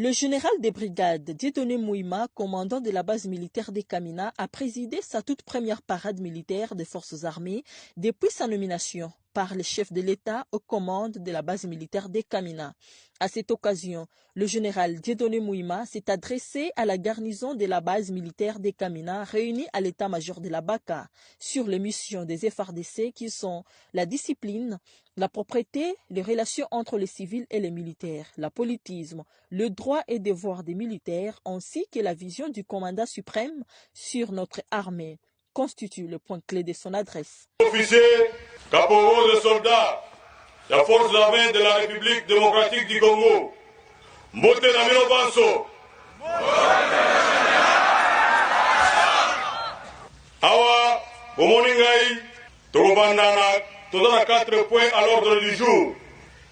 Le général des brigades Dieudonné Mouima, commandant de la base militaire des Kamina, a présidé sa toute première parade militaire des forces armées depuis sa nomination par le chef de l'État aux commandes de la base militaire des Kamina. À cette occasion, le général Dieudonné Mouima s'est adressé à la garnison de la base militaire des Kamina réunie à l'état-major de la BACA sur les missions des FARDC qui sont la discipline, la propreté, les relations entre les civils et les militaires, la politisme, le droit et devoir des militaires ainsi que la vision du commandant suprême sur notre armée constitue le point clé de son adresse. Officiers, caporaux de soldats, la force armée de la République démocratique du Congo, Mbote Namino Banso, Awa, Bomoningai, Togobandana, Tozana 4 points à l'ordre du jour.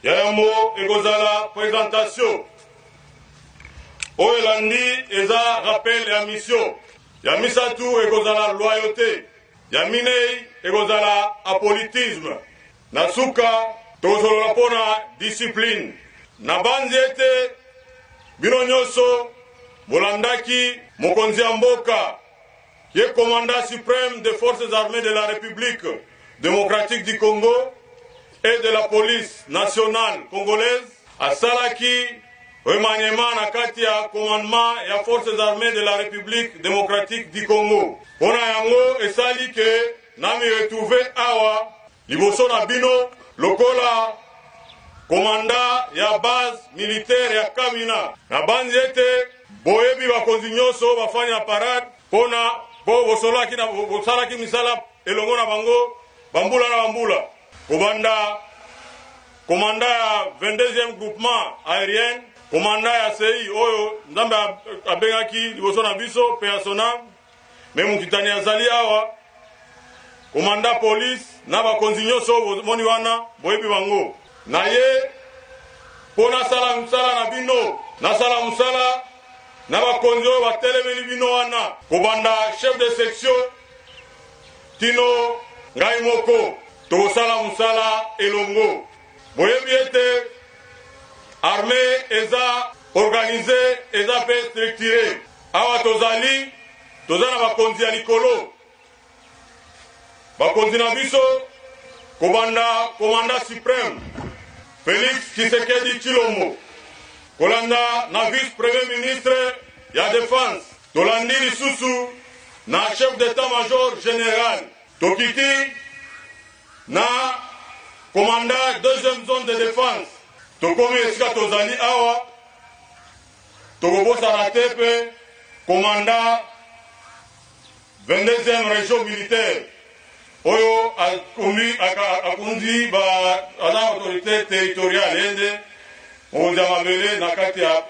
Yayamo Egozala, présentation. Oelandi, Eza, rappel et mission. Yamisatu Egozala, loyauté. Yaminei Egozala, apolitisme. Nasuka, Tozolapona, discipline. Nabanziete, Bironyoso, Bolandaki, Mokonzi Amboka, qui est commandant suprême des forces armées de la République démocratique du Congo et de la police nationale congolaise, à Salaki, remaniement na kati ya commandement et à forces armées de la République démocratique du Congo. Pona yango esali ke nami retrouvé awa liboso na bino lokola commandant ya base militaire ya Kamina. Na banzi ete boyebi bakonzi nyonso bafanya parade pona bo bosolaki na bosalaki misala elongo na bango bambula na bambula. Commandant ya 22e groupement aérien, commandant ya CI oyo nzambe abengaki liboso na biso personnel me mukitani azali awa commandant police na bakonzi nyonso moni wana boyebi bango na ye pona sala msala na bino na sala msala na bakonzi oyo batelemeli bino wana kobanda chef de section tino ngai moko tokosala msala elongo boyebi ete armée eza organisée eza pe structurée awa tozali tozana bakonzi ya likolo bakonzi na biso kobanda commandant suprême Félix Tshisekedi Tshilombo kolanda na vice-premier ministre ya défense tolandi lisusu na chef d'état-major général tokiti na commandant deuxième zone de défense tokomi esika tozali awa tokobosana te mpe commandant 22e région militaire oyo akundi aza autorité territoriale ende ozamabele na kati ya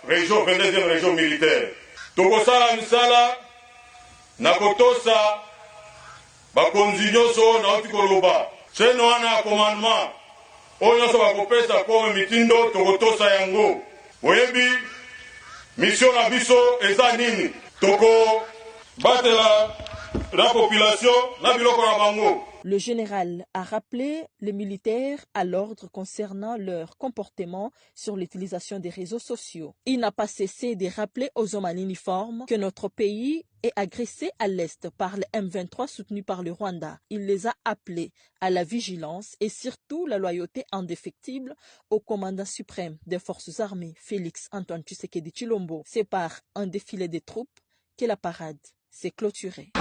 région 22e région militaire tokosala misala na kotosa bakonzi nyonso nauti koloba seno wana ya commandement oyo nyonso bakopesa kome mitindo tokotosa yango oyebi mission na biso eza nini tokobatela la population na biloko na bango. Le général a rappelé les militaires à l'ordre concernant leur comportement sur l'utilisation des réseaux sociaux. Il n'a pas cessé de rappeler aux hommes en uniforme que notre pays est agressé à l'est par le M23 soutenu par le Rwanda. Il les a appelés à la vigilance et surtout la loyauté indéfectible au commandant suprême des forces armées, Félix Antoine Tshisekedi Tshilombo. C'est par un défilé des troupes que la parade s'est clôturée.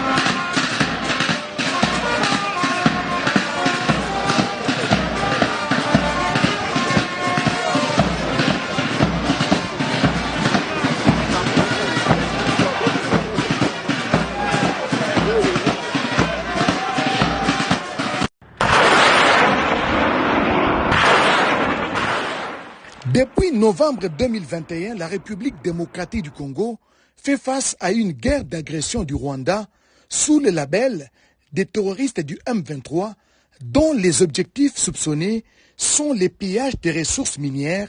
Depuis novembre 2021, la République démocratique du Congo fait face à une guerre d'agression du Rwanda sous le label des terroristes du M23 dont les objectifs soupçonnés sont les pillages des ressources minières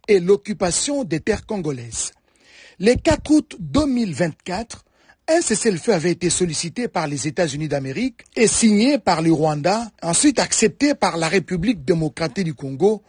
et l'occupation des terres congolaises. Le 4 août 2024, un cessez-le-feu avait été sollicité par les États-Unis d'Amérique et signé par le Rwanda, ensuite accepté par la République démocratique du Congo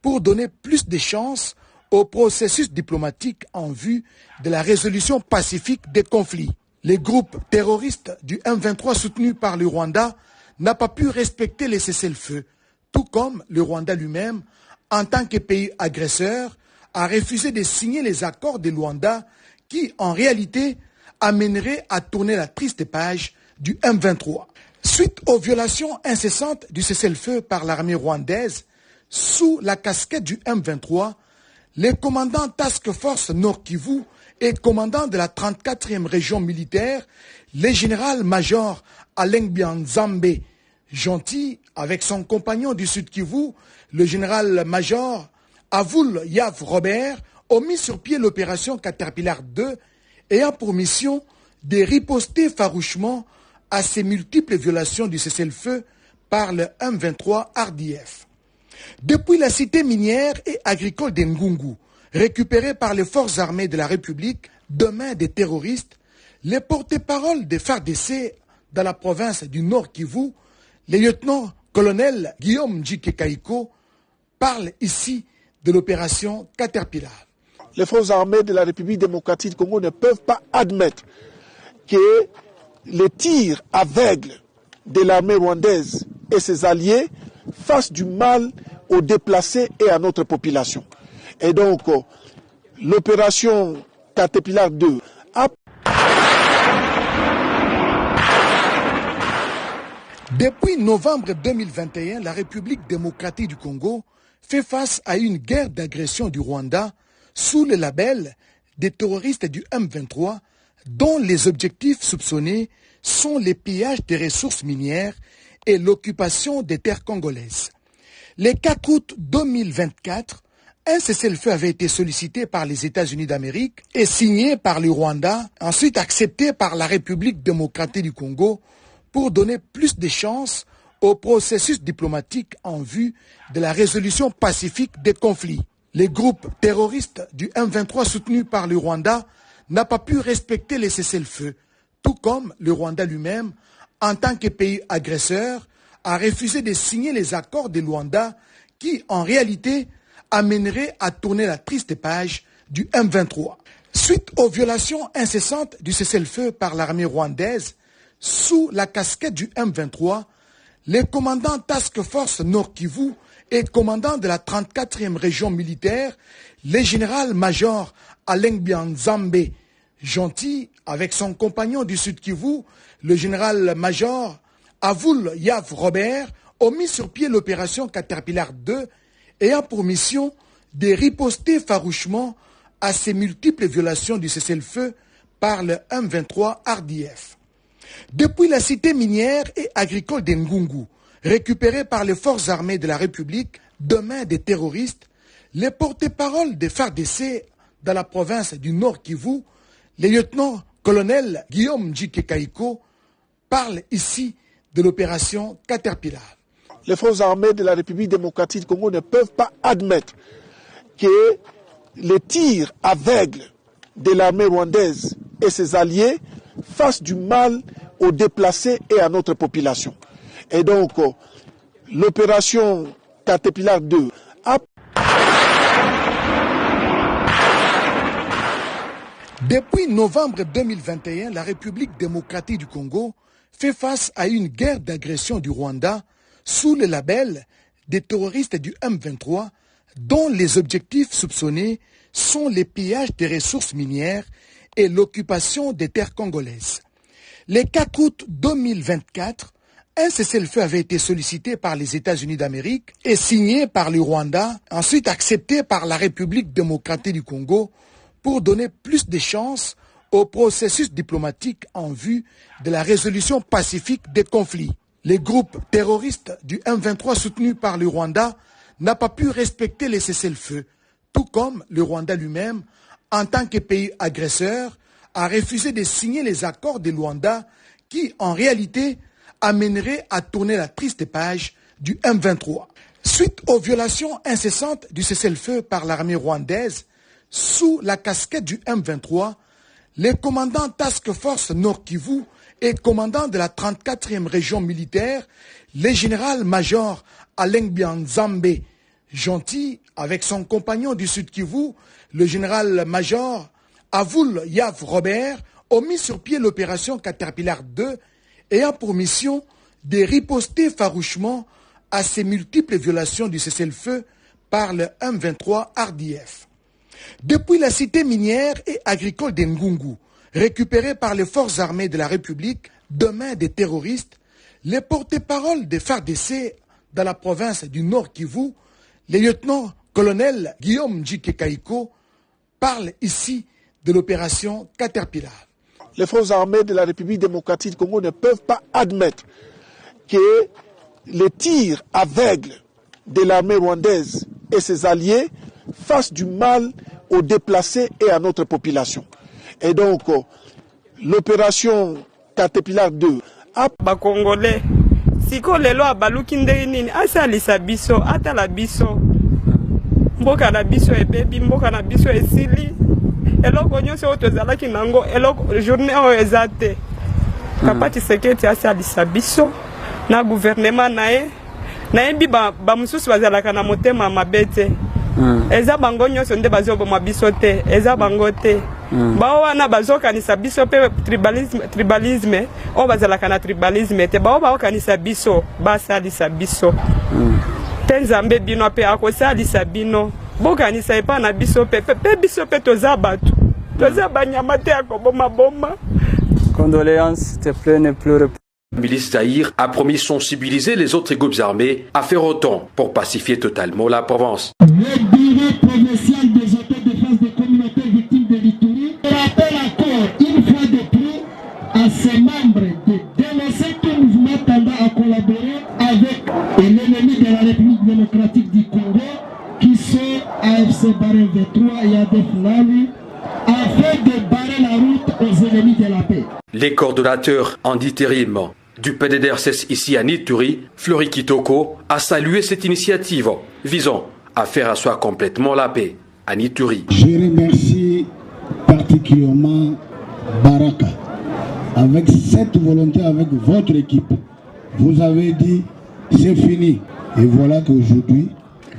pour donner plus de chances au processus diplomatique en vue de la résolution pacifique des conflits. Les groupes terroristes du M23 soutenus par le Rwanda n'a pas pu respecter les cessez-le-feu, tout comme le Rwanda lui-même, en tant que pays agresseur, a refusé de signer les accords de Luanda qui, en réalité, amèneraient à tourner la triste page du M23. Suite aux violations incessantes du cessez-le-feu par l'armée rwandaise, sous la casquette du M23, les commandants Task Force Nord Kivu et commandant de la 34e région militaire, le général-major Alain Bianzambe Gentil, avec son compagnon du Sud Kivu, le général-major Avoul Yav Robert, ont mis sur pied l'opération Caterpillar 2, ayant pour mission de riposter farouchement à ces multiples violations du cessez-le-feu par le M23 RDF. Depuis la cité minière et agricole d'Ngungu, récupérée par les forces armées de la République de main des terroristes, les porte-paroles des FARDC dans la province du Nord Kivu, le lieutenant-colonel Guillaume Njike-Kaiko, parlent ici de l'opération Caterpillar. Les forces armées de la République démocratique du Congo ne peuvent pas admettre que les tirs aveugles de l'armée rwandaise et ses alliés fassent du mal aux déplacés et à notre population. Et donc, l'opération Caterpillar 2 a... Depuis novembre 2021, la République démocratique du Congo fait face à une guerre d'agression du Rwanda sous le label des terroristes du M23, dont les objectifs soupçonnés sont les pillages des ressources minières et l'occupation des terres congolaises. Le 4 août 2024, un cessez-le-feu avait été sollicité par les États-Unis d'Amérique et signé par le Rwanda, ensuite accepté par la République démocratique du Congo pour donner plus de chances au processus diplomatique en vue de la résolution pacifique des conflits. Les groupes terroristes du M23 soutenus par le Rwanda n'a pas pu respecter les cessez-le-feu, tout comme le Rwanda lui-même, en tant que pays agresseur, a refusé de signer les accords de Luanda qui, en réalité, amèneraient à tourner la triste page du M23. Suite aux violations incessantes du cessez-le-feu par l'armée rwandaise, sous la casquette du M23, les commandants Task Force Nord Kivu et commandant de la 34e région militaire, le général-major Alain Bianzambe Gentil, avec son compagnon du Sud Kivu, le général-major Avoul Yav Robert, ont mis sur pied l'opération Caterpillar 2, ayant pour mission de riposter farouchement à ces multiples violations du cessez-le-feu par le M23 RDF. Depuis la cité minière et agricole d'Ngungu, récupérée par les forces armées de la République de main des terroristes, les porte-paroles des FARDC dans la province du Nord Kivu, le lieutenant-colonel Guillaume Njike-Kaiko, parlent ici de l'opération Caterpillar. Les forces armées de la République démocratique du Congo ne peuvent pas admettre que les tirs aveugles de l'armée rwandaise et ses alliés fassent du mal aux déplacés et à notre population. Et donc, l'opération Caterpillar 2 a... Depuis novembre 2021, la République démocratique du Congo fait face à une guerre d'agression du Rwanda sous le label des terroristes du M23, dont les objectifs soupçonnés sont les pillages des ressources minières et l'occupation des terres congolaises. Le 4 août 2024, un cessez-le-feu avait été sollicité par les États-Unis d'Amérique et signé par le Rwanda, ensuite accepté par la République démocratique du Congo pour donner plus de chances au processus diplomatique en vue de la résolution pacifique des conflits. Les groupes terroristes du M23 soutenus par le Rwanda n'a pas pu respecter les cessez-le-feu, tout comme le Rwanda lui-même, en tant que pays agresseur, a refusé de signer les accords de Luanda qui, en réalité, amèneraient à tourner la triste page du M23. Suite aux violations incessantes du cessez-le-feu par l'armée rwandaise, sous la casquette du M23, les commandants Task Force Nord Kivu et commandant de la 34e région militaire, le général-major Alain Bianzambe Gentil, avec son compagnon du Sud Kivu, le général-major Avoul Yav Robert, ont mis sur pied l'opération Caterpillar 2 ayant pour mission de riposter farouchement à ces multiples violations du cessez-le-feu par le M23 RDF. Depuis la cité minière et agricole d'Ngungu, récupérée par les forces armées de la République de main des terroristes, les porte-paroles des FARDC dans la province du Nord Kivu, le lieutenant-colonel Guillaume Djike-Kaiko, parlent ici de l'opération Caterpillar. Les forces armées de la République démocratique du Congo ne peuvent pas admettre que les tirs aveugles de l'armée rwandaise et ses alliés fassent du mal aux déplacés et à notre population. Et donc, l'opération Caterpillar 2 a... Congolais, siko lelo abaluki ndenge nini asalisa biso atala biso mboka na biso ebebi mboka na biso esili eloko nyonso oyo tozalaki nango eloko journée oyo eza te Papa Tshisekedi asalisa biso na gouvernement nayebi bamosusu bazalaka na motema mabe te eza bango nyonso nde bazoboma biso te eza bango te bao wana bazokanisa biso pe tribalisme oyo bazalaka na tribalisme te bao baokanisa biso basalisa biso te nzambe bino mpe akosalisa bino bokanisa epa na biso pe biso pe toza bato toza banyama te ya koboma. Condoléances, s'il te plaît, ne pleure pas. La milice Zaïre a promis de sensibiliser les autres groupes armés à faire autant pour pacifier totalement la province. Le bureau provincial des autodéfenses des communautés victimes de l'Ituri rappelle encore une fois de plus à ses membres de dénoncer tout mouvement tendant à collaborer avec l'ennemi de la République démocratique du Congo qui sont AFC Barre V3 et ADF Nalu afin de barrer la route aux ennemis de la paix. Les coordonnateurs en d'intérim du PDDRCS ici à Ituri, Flori Kitoko, a salué cette initiative visant à faire asseoir complètement la paix à Ituri. Je remercie particulièrement Baraka. Avec cette volonté, avec votre équipe, vous avez dit c'est fini. Et voilà qu'aujourd'hui,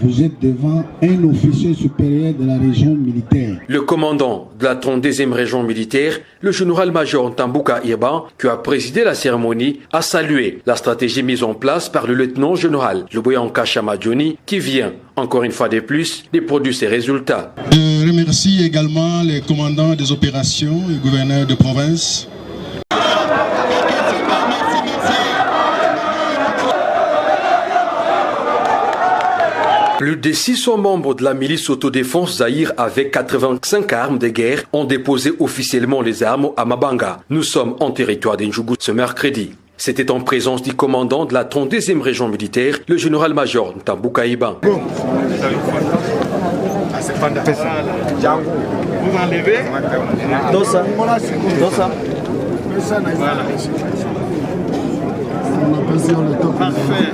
vous êtes devant un officier supérieur de la région militaire. Le commandant de la 32e région militaire, le général-major Ntambuka Irban, qui a présidé la cérémonie, a salué la stratégie mise en place par le lieutenant-général Luboyanka Chamadjoni, qui vient, encore une fois de plus, de produire ses résultats. Je remercie également les commandants des opérations et gouverneurs de province. Plus de 600 membres de la milice autodéfense Zaïre avec 85 armes de guerre ont déposé officiellement les armes à Mabanga. Nous sommes en territoire d'Njugu ce mercredi. C'était en présence du commandant de la 32e région militaire, le général-major Ntambuka Irban. Vous enlevez Dosa. Voilà. Parfait.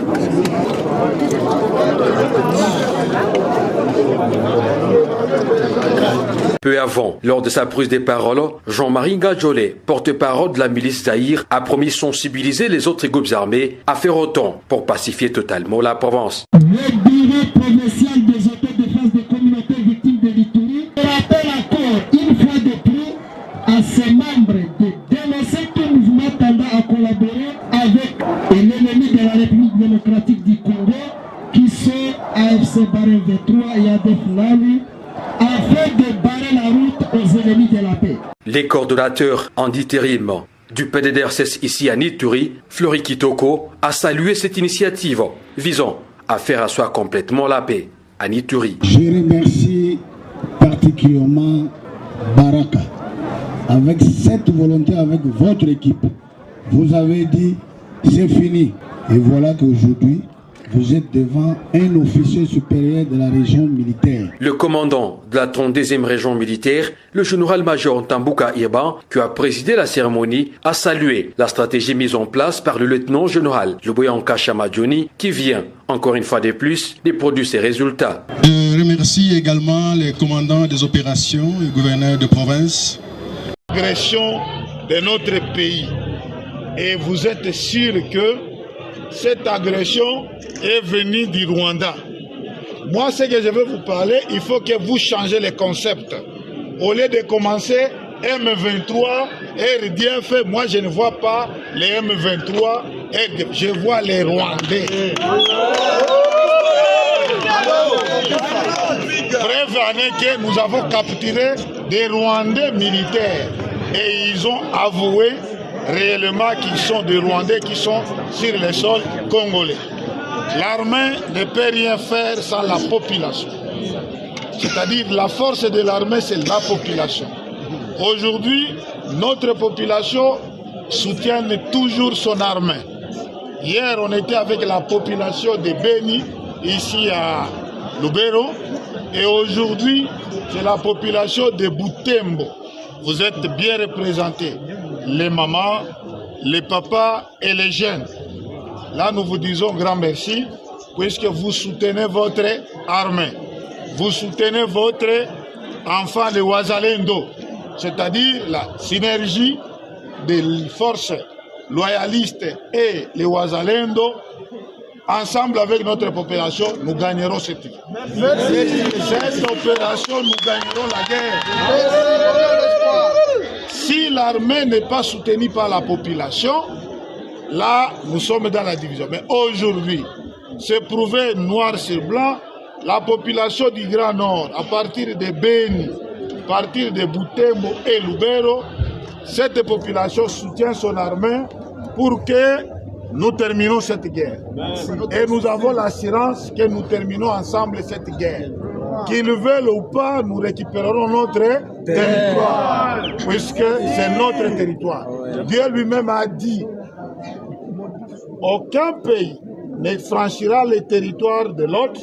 Peu avant, lors de sa prise de parole, Jean-Marie Gadjolé, porte-parole de la milice Zaïre, a promis de sensibiliser les autres groupes armés à faire autant pour pacifier totalement la province. Le bureau provincial des autodéfenses des communautés victimes de l'Ituri rappelle encore une fois de plus à ses membres de dénoncer tout mouvement tendant à collaborer avec l'ennemi de la République démocratique du Congo qui sont AFC Barre V3 et ADF Nalu afin de barrer la route aux ennemis de la paix. Les coordonnateurs en d'intérim du PDDRCS ici à Ituri, Flori Kitoko, a salué cette initiative visant à faire asseoir complètement la paix à Ituri. Je remercie particulièrement Baraka. Avec cette volonté, avec votre équipe, vous avez dit c'est fini. Et voilà qu'aujourd'hui, vous êtes devant un officier supérieur de la région militaire. Le commandant de la 32e région militaire, le général-major Ntambuka Irban, qui a présidé la cérémonie, a salué la stratégie mise en place par le lieutenant-général Luboyanka Chamadjoni, qui vient, encore une fois de plus, de produire ses résultats. Je remercie également les commandants des opérations et gouverneurs de province. Agression de notre pays. Et vous êtes sûr que cette agression est venue du Rwanda. Moi, ce que je veux vous parler, il faut que vous changez les concepts. Au lieu de commencer M23, RDF, moi je ne vois pas les M23, RDF, je vois les Rwandais. Bref, année que nous avons capturé des Rwandais militaires et ils ont avoué réellement qu'ils sont des Rwandais qui sont sur le sol congolais. L'armée ne peut rien faire sans la population. C'est-à-dire la force de l'armée, c'est la population. Aujourd'hui, notre population soutient toujours son armée. Hier, on était avec la population de Beni, ici à Lubero, et aujourd'hui, c'est la population de Butembo. Vous êtes bien représentés, les mamans, les papas et les jeunes. Là, nous vous disons grand merci, puisque vous soutenez votre armée. Vous soutenez votre enfant de Wazalendo, c'est-à-dire la synergie des forces loyalistes et les Wazalendo. Ensemble avec notre population, nous gagnerons cette vie. Cette opération, nous gagnerons la guerre. Si l'armée n'est pas soutenue par la population, là, nous sommes dans la division. Mais aujourd'hui, c'est prouvé noir sur blanc, la population du Grand Nord, à partir de Beni, à partir de Butembo et Lubero, cette population soutient son armée pour que nous terminons cette guerre. Et nous avons l'assurance que nous terminons ensemble cette guerre. Qu'ils veulent ou pas, nous récupérerons notre territoire, puisque c'est notre territoire. Dieu lui-même a dit, aucun pays ne franchira le territoire de l'autre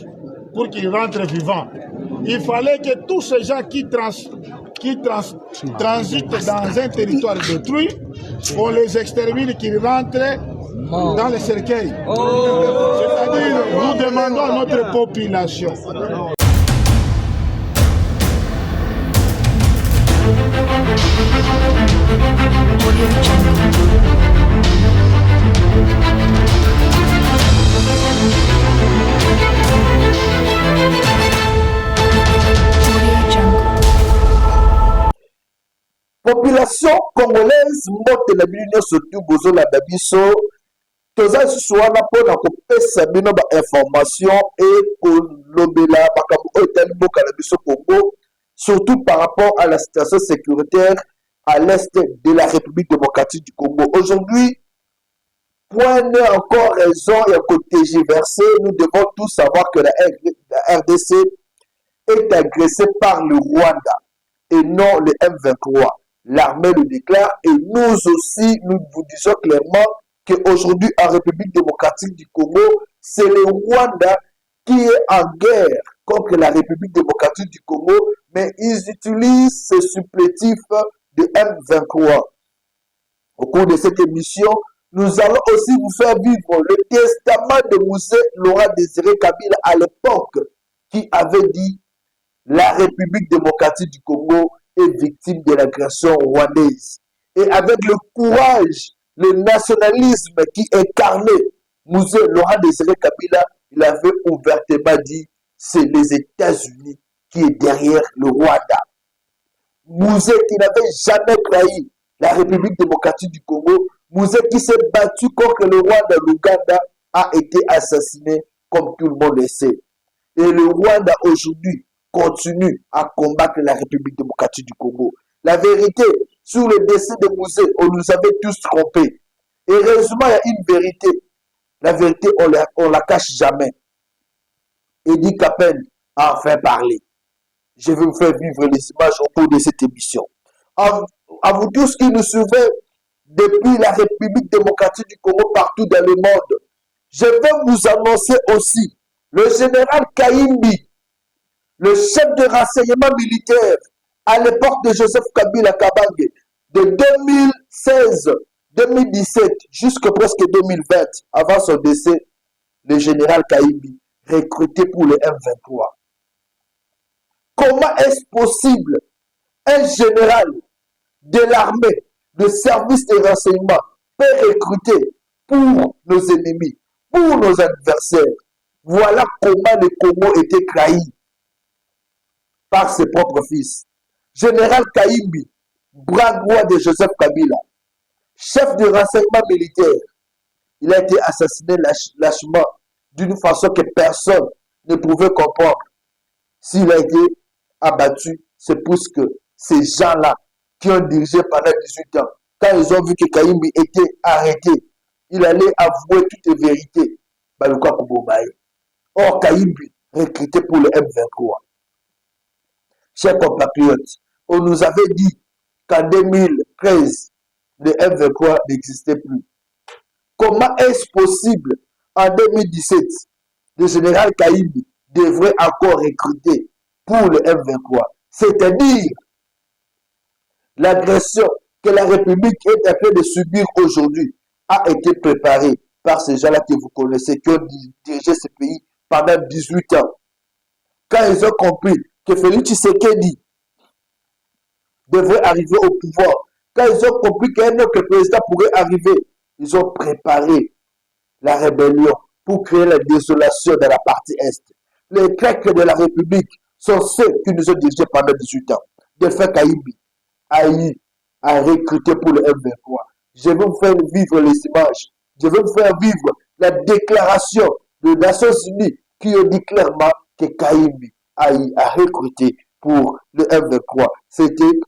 pour qu'il rentre vivant. Il fallait que tous ces gens qui transitent dans un territoire détruit, on les extermine, qu'ils rentrent dans les cercueils. C'est-à-dire, nous demandons à notre population. Population congolaise mbote na bino surtout bozola na biso toza susu wana mpona kopesa bino information et kolobela makambo oyo etali mboka na biso Congo, surtout par rapport à la situation sécuritaire à l'est de la République démocratique du Congo. Aujourd'hui, point n'est encore raison et à côté versé, nous devons tous savoir que la RDC est agressée par le Rwanda et non le M23. L'armée le déclare et nous aussi, nous vous disons clairement qu'aujourd'hui, en République démocratique du Congo, c'est le Rwanda qui est en guerre contre la République démocratique du Congo, mais ils utilisent ce supplétif de M23. Au cours de cette émission, nous allons aussi vous faire vivre le testament de Moussé Laurent Désiré Kabila à l'époque, qui avait dit la République démocratique du Congo est victime de l'agression rwandaise. Et avec le courage, le nationalisme qui incarnait Moussé Laurent Désiré Kabila, il avait ouvertement dit c'est les États-Unis qui est derrière le Rwanda. Moussé qui n'avait jamais trahi la République démocratique du Congo, Moussé qui s'est battu contre le Rwanda, l'Ouganda, a été assassiné comme tout le monde le sait. Et le Rwanda aujourd'hui continue à combattre la République démocratique du Congo. La vérité, sur le décès de Moussé, on nous avait tous trompés. Et heureusement, il y a une vérité. La vérité, on la cache jamais. Eddie Capen a enfin parlé. Je vais vous faire vivre les images au cours de cette émission. À vous tous qui nous suivez depuis la République démocratique du Congo partout dans le monde, je vais vous annoncer aussi le général Kaimbi, le chef de renseignement militaire à l'époque de Joseph Kabila Kabange, de 2016-2017 jusqu'à presque 2020, avant son décès, le général Kaimbi, recruté pour le M23. Comment est-ce possible un général de l'armée, de service de renseignement, peut recruter pour nos ennemis, pour nos adversaires, Voilà comment le Congo était trahi par ses propres fils. Général Kaïmbi, bras droit de Joseph Kabila, chef de renseignement militaire, il a été assassiné lâchement d'une façon que personne ne pouvait comprendre. S'il a été abattu, c'est parce que ces gens-là qui ont dirigé pendant 18 ans, quand ils ont vu que Kaïmbi était arrêté, il allait avouer toutes les vérités. Or, Kaïmbi, recruté pour le M23. Chers compatriotes, on nous avait dit qu'en 2013, le M23 n'existait plus. Comment est-ce possible en 2017, le général Kaïmbi devrait encore recruter pour le M23? C'est-à-dire l'agression que la République est en train de subir aujourd'hui a été préparée par ces gens-là que vous connaissez, qui ont dirigé ce pays pendant 18 ans. Quand ils ont compris que Félix Tshisekedi devrait arriver au pouvoir, quand ils ont compris qu'un autre président pourrait arriver, ils ont préparé la rébellion pour créer la désolation dans la partie Est. Les Grecs de la République sont ceux qui nous ont dirigés pendant 18 ans. De fait, Kaïmbi a eu à recruter pour le M23. Je vais vous faire vivre les images. Je vais vous faire vivre la déclaration des Nations Unies qui ont dit clairement que Kaïmbi a eu à recruter pour le M23. C'était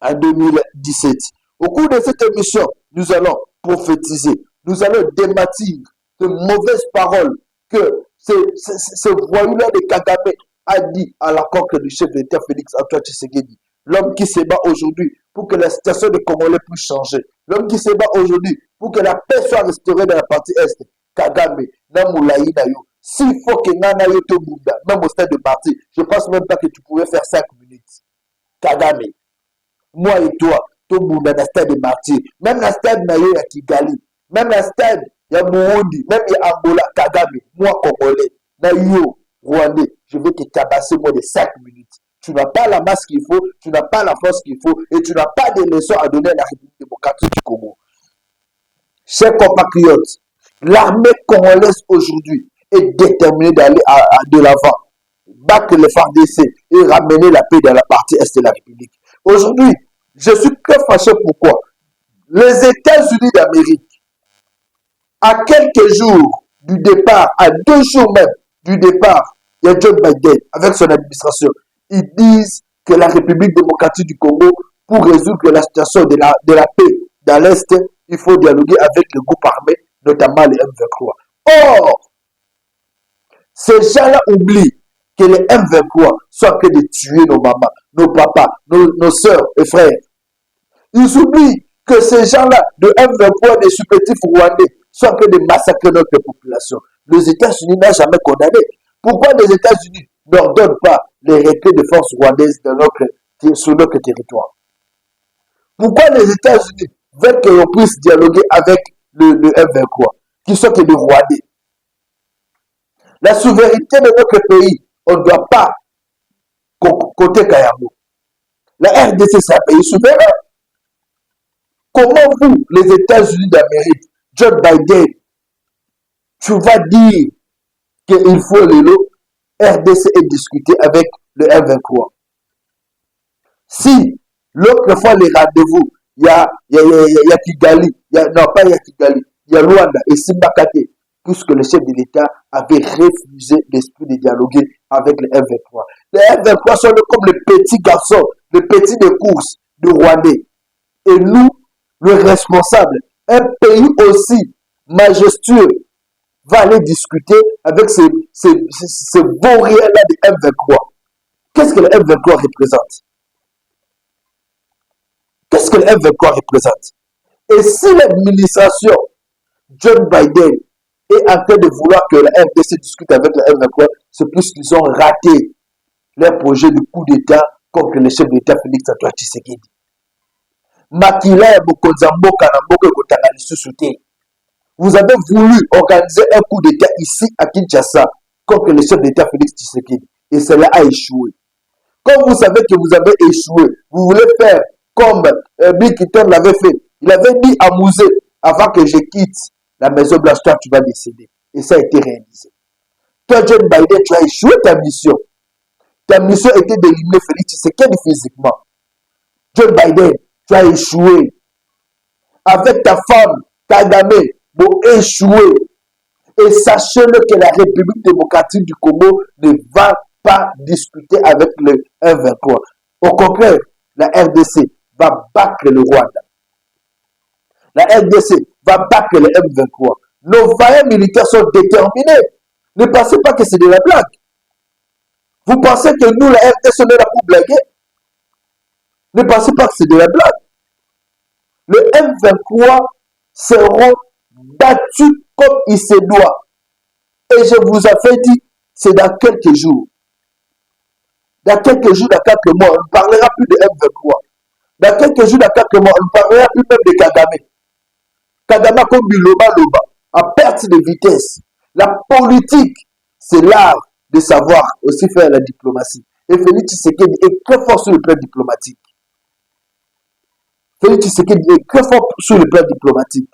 en 2017. Au cours de cette émission, nous allons prophétiser, nous allons démentir de mauvaises paroles que ce voyou-là de Kagame a dit à la conquête du chef d'État Félix Antoine Tshisekedi. L'homme qui se bat aujourd'hui pour que la situation des Congolais puisse changer. L'homme qui se bat aujourd'hui pour que la paix soit restaurée dans la partie Est. Kagame, Namoulaï Nayo. S'il faut que Nana Yoto Bunda, même au stade de parti, je ne pense même pas que tu pouvais faire 5 minutes. Kagame, moi et toi, tout le monde dans le stade de martyrs, même dans le stade Nayo ya Kigali, même dans le stade ya Burundi, même ya Angola, Kagame, moi Congolais, Nayo, Rwandais, je vais te tabasser moins de 5 minutes. Tu n'as pas la masse qu'il faut, tu n'as pas la force qu'il faut, et tu n'as pas de leçons à donner à la République démocratique du Congo. Chers compatriotes, l'armée congolaise aujourd'hui est déterminée d'aller de l'avant, battre les FARDC et ramener la paix dans la partie Est de la République. Aujourd'hui, je suis très fâché. Pourquoi? Les États-Unis d'Amérique, à quelques jours du départ, à 2 jours même du départ, il y a Joe Biden avec son administration. Ils disent que la République démocratique du Congo, pour résoudre la situation de la paix dans l'Est, il faut dialoguer avec les groupes armés, notamment les M23. Or, ces gens-là oublient que les M23 sont en train de tuer nos mamans, nos papas, nos soeurs et frères. Ils oublient que ces gens-là, de M23, des supplétifs rwandais, sont en train de massacrer notre population. Les États-Unis n'ont jamais condamné. Pourquoi les États-Unis n'ordonnent pas les retraits de forces rwandaises sur notre territoire? Pourquoi les États-Unis veulent que l'on puisse dialoguer avec le M23, qui sont que des Rwandais? La souveraineté de notre pays, on ne doit pas côté Kayamo. La RDC, c'est un pays souverain. Comment vous, les États-Unis d'Amérique, Joe Biden, tu vas dire qu'il faut le RDC et discuter avec le M23? Si l'autre fois les rendez-vous, il y a Kigali, non pas il y a Kigali, il y a Luanda et Simbakate, puisque le chef de l'État avait refusé l'esprit de dialoguer avec le M23. Les M23 sont comme les petits garçons, les petits de course de Rwandais. Et nous, le responsable, un pays aussi majestueux, va aller discuter avec ces vauriens-là de M23. Qu'est-ce que le M23 représente? Qu'est-ce que le M23 représente? Et si l'administration Joe Biden est en train de vouloir que la RDC discute avec le M23, c'est plus qu'ils ont raté leur projet de coup d'État contre le chef d'État Félix Antoine Tshisekedi. Makila et Bokonzambo Kanamboke Kotangali Soussouté. Vous avez voulu organiser un coup d'État ici à Kinshasa contre le chef d'État Félix Tshisekedi. Et cela a échoué. Comme vous savez que vous avez échoué, vous voulez faire comme Bill Clinton l'avait fait. Il avait dit à Mouzé, avant que je quitte la Maison Blanche, toi tu vas décéder. Et ça a été réalisé. Toi, John Biden, tu as échoué ta mission. Ta mission était d'éliminer Félix Tshisekedi physiquement. John Biden, tu as échoué. Avec ta femme, Kagame, vous échoué. Et sachez-le que la République démocratique du Congo ne va pas discuter avec le M23. Au contraire, la RDC va battre le Rwanda. La RDC va battre le M23. Nos vaillants militaires sont déterminés. Ne pensez pas que c'est de la blague. Vous pensez que nous, la RDC, on est là pour blaguer? Ne pensez pas que c'est de la blague. Le M23 seront battus comme il se doit. Et je vous avais dit, c'est dans quelques jours. Dans quelques jours, dans quelques mois, on ne parlera plus de M23. Dans quelques jours, dans quelques mois, on ne parlera plus même de Kagame. Kagame comme Biloba Loba, à perte de vitesse. La politique, c'est l'art de savoir aussi faire la diplomatie. Et Félix Tshisekedi est très fort sur le plan diplomatique. Félix Tshisekedi est très fort sur le plan diplomatique.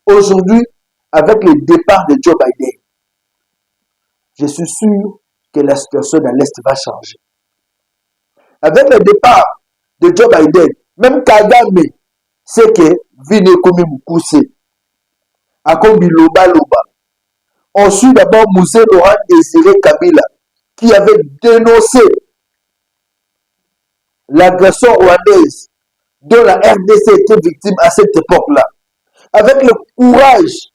Aujourd'hui, avec le départ de Joe Biden, je suis sûr que la situation dans l'Est va changer. Avec le départ de Joe Biden, même Kagame sait que Vine Komi Mukuse, a comme Loba Loba. On suit d'abord Moussé Laurent Désiré Kabila, qui avait dénoncé l'agression rwandaise dont la RDC était victime à cette époque-là. Avec le courage,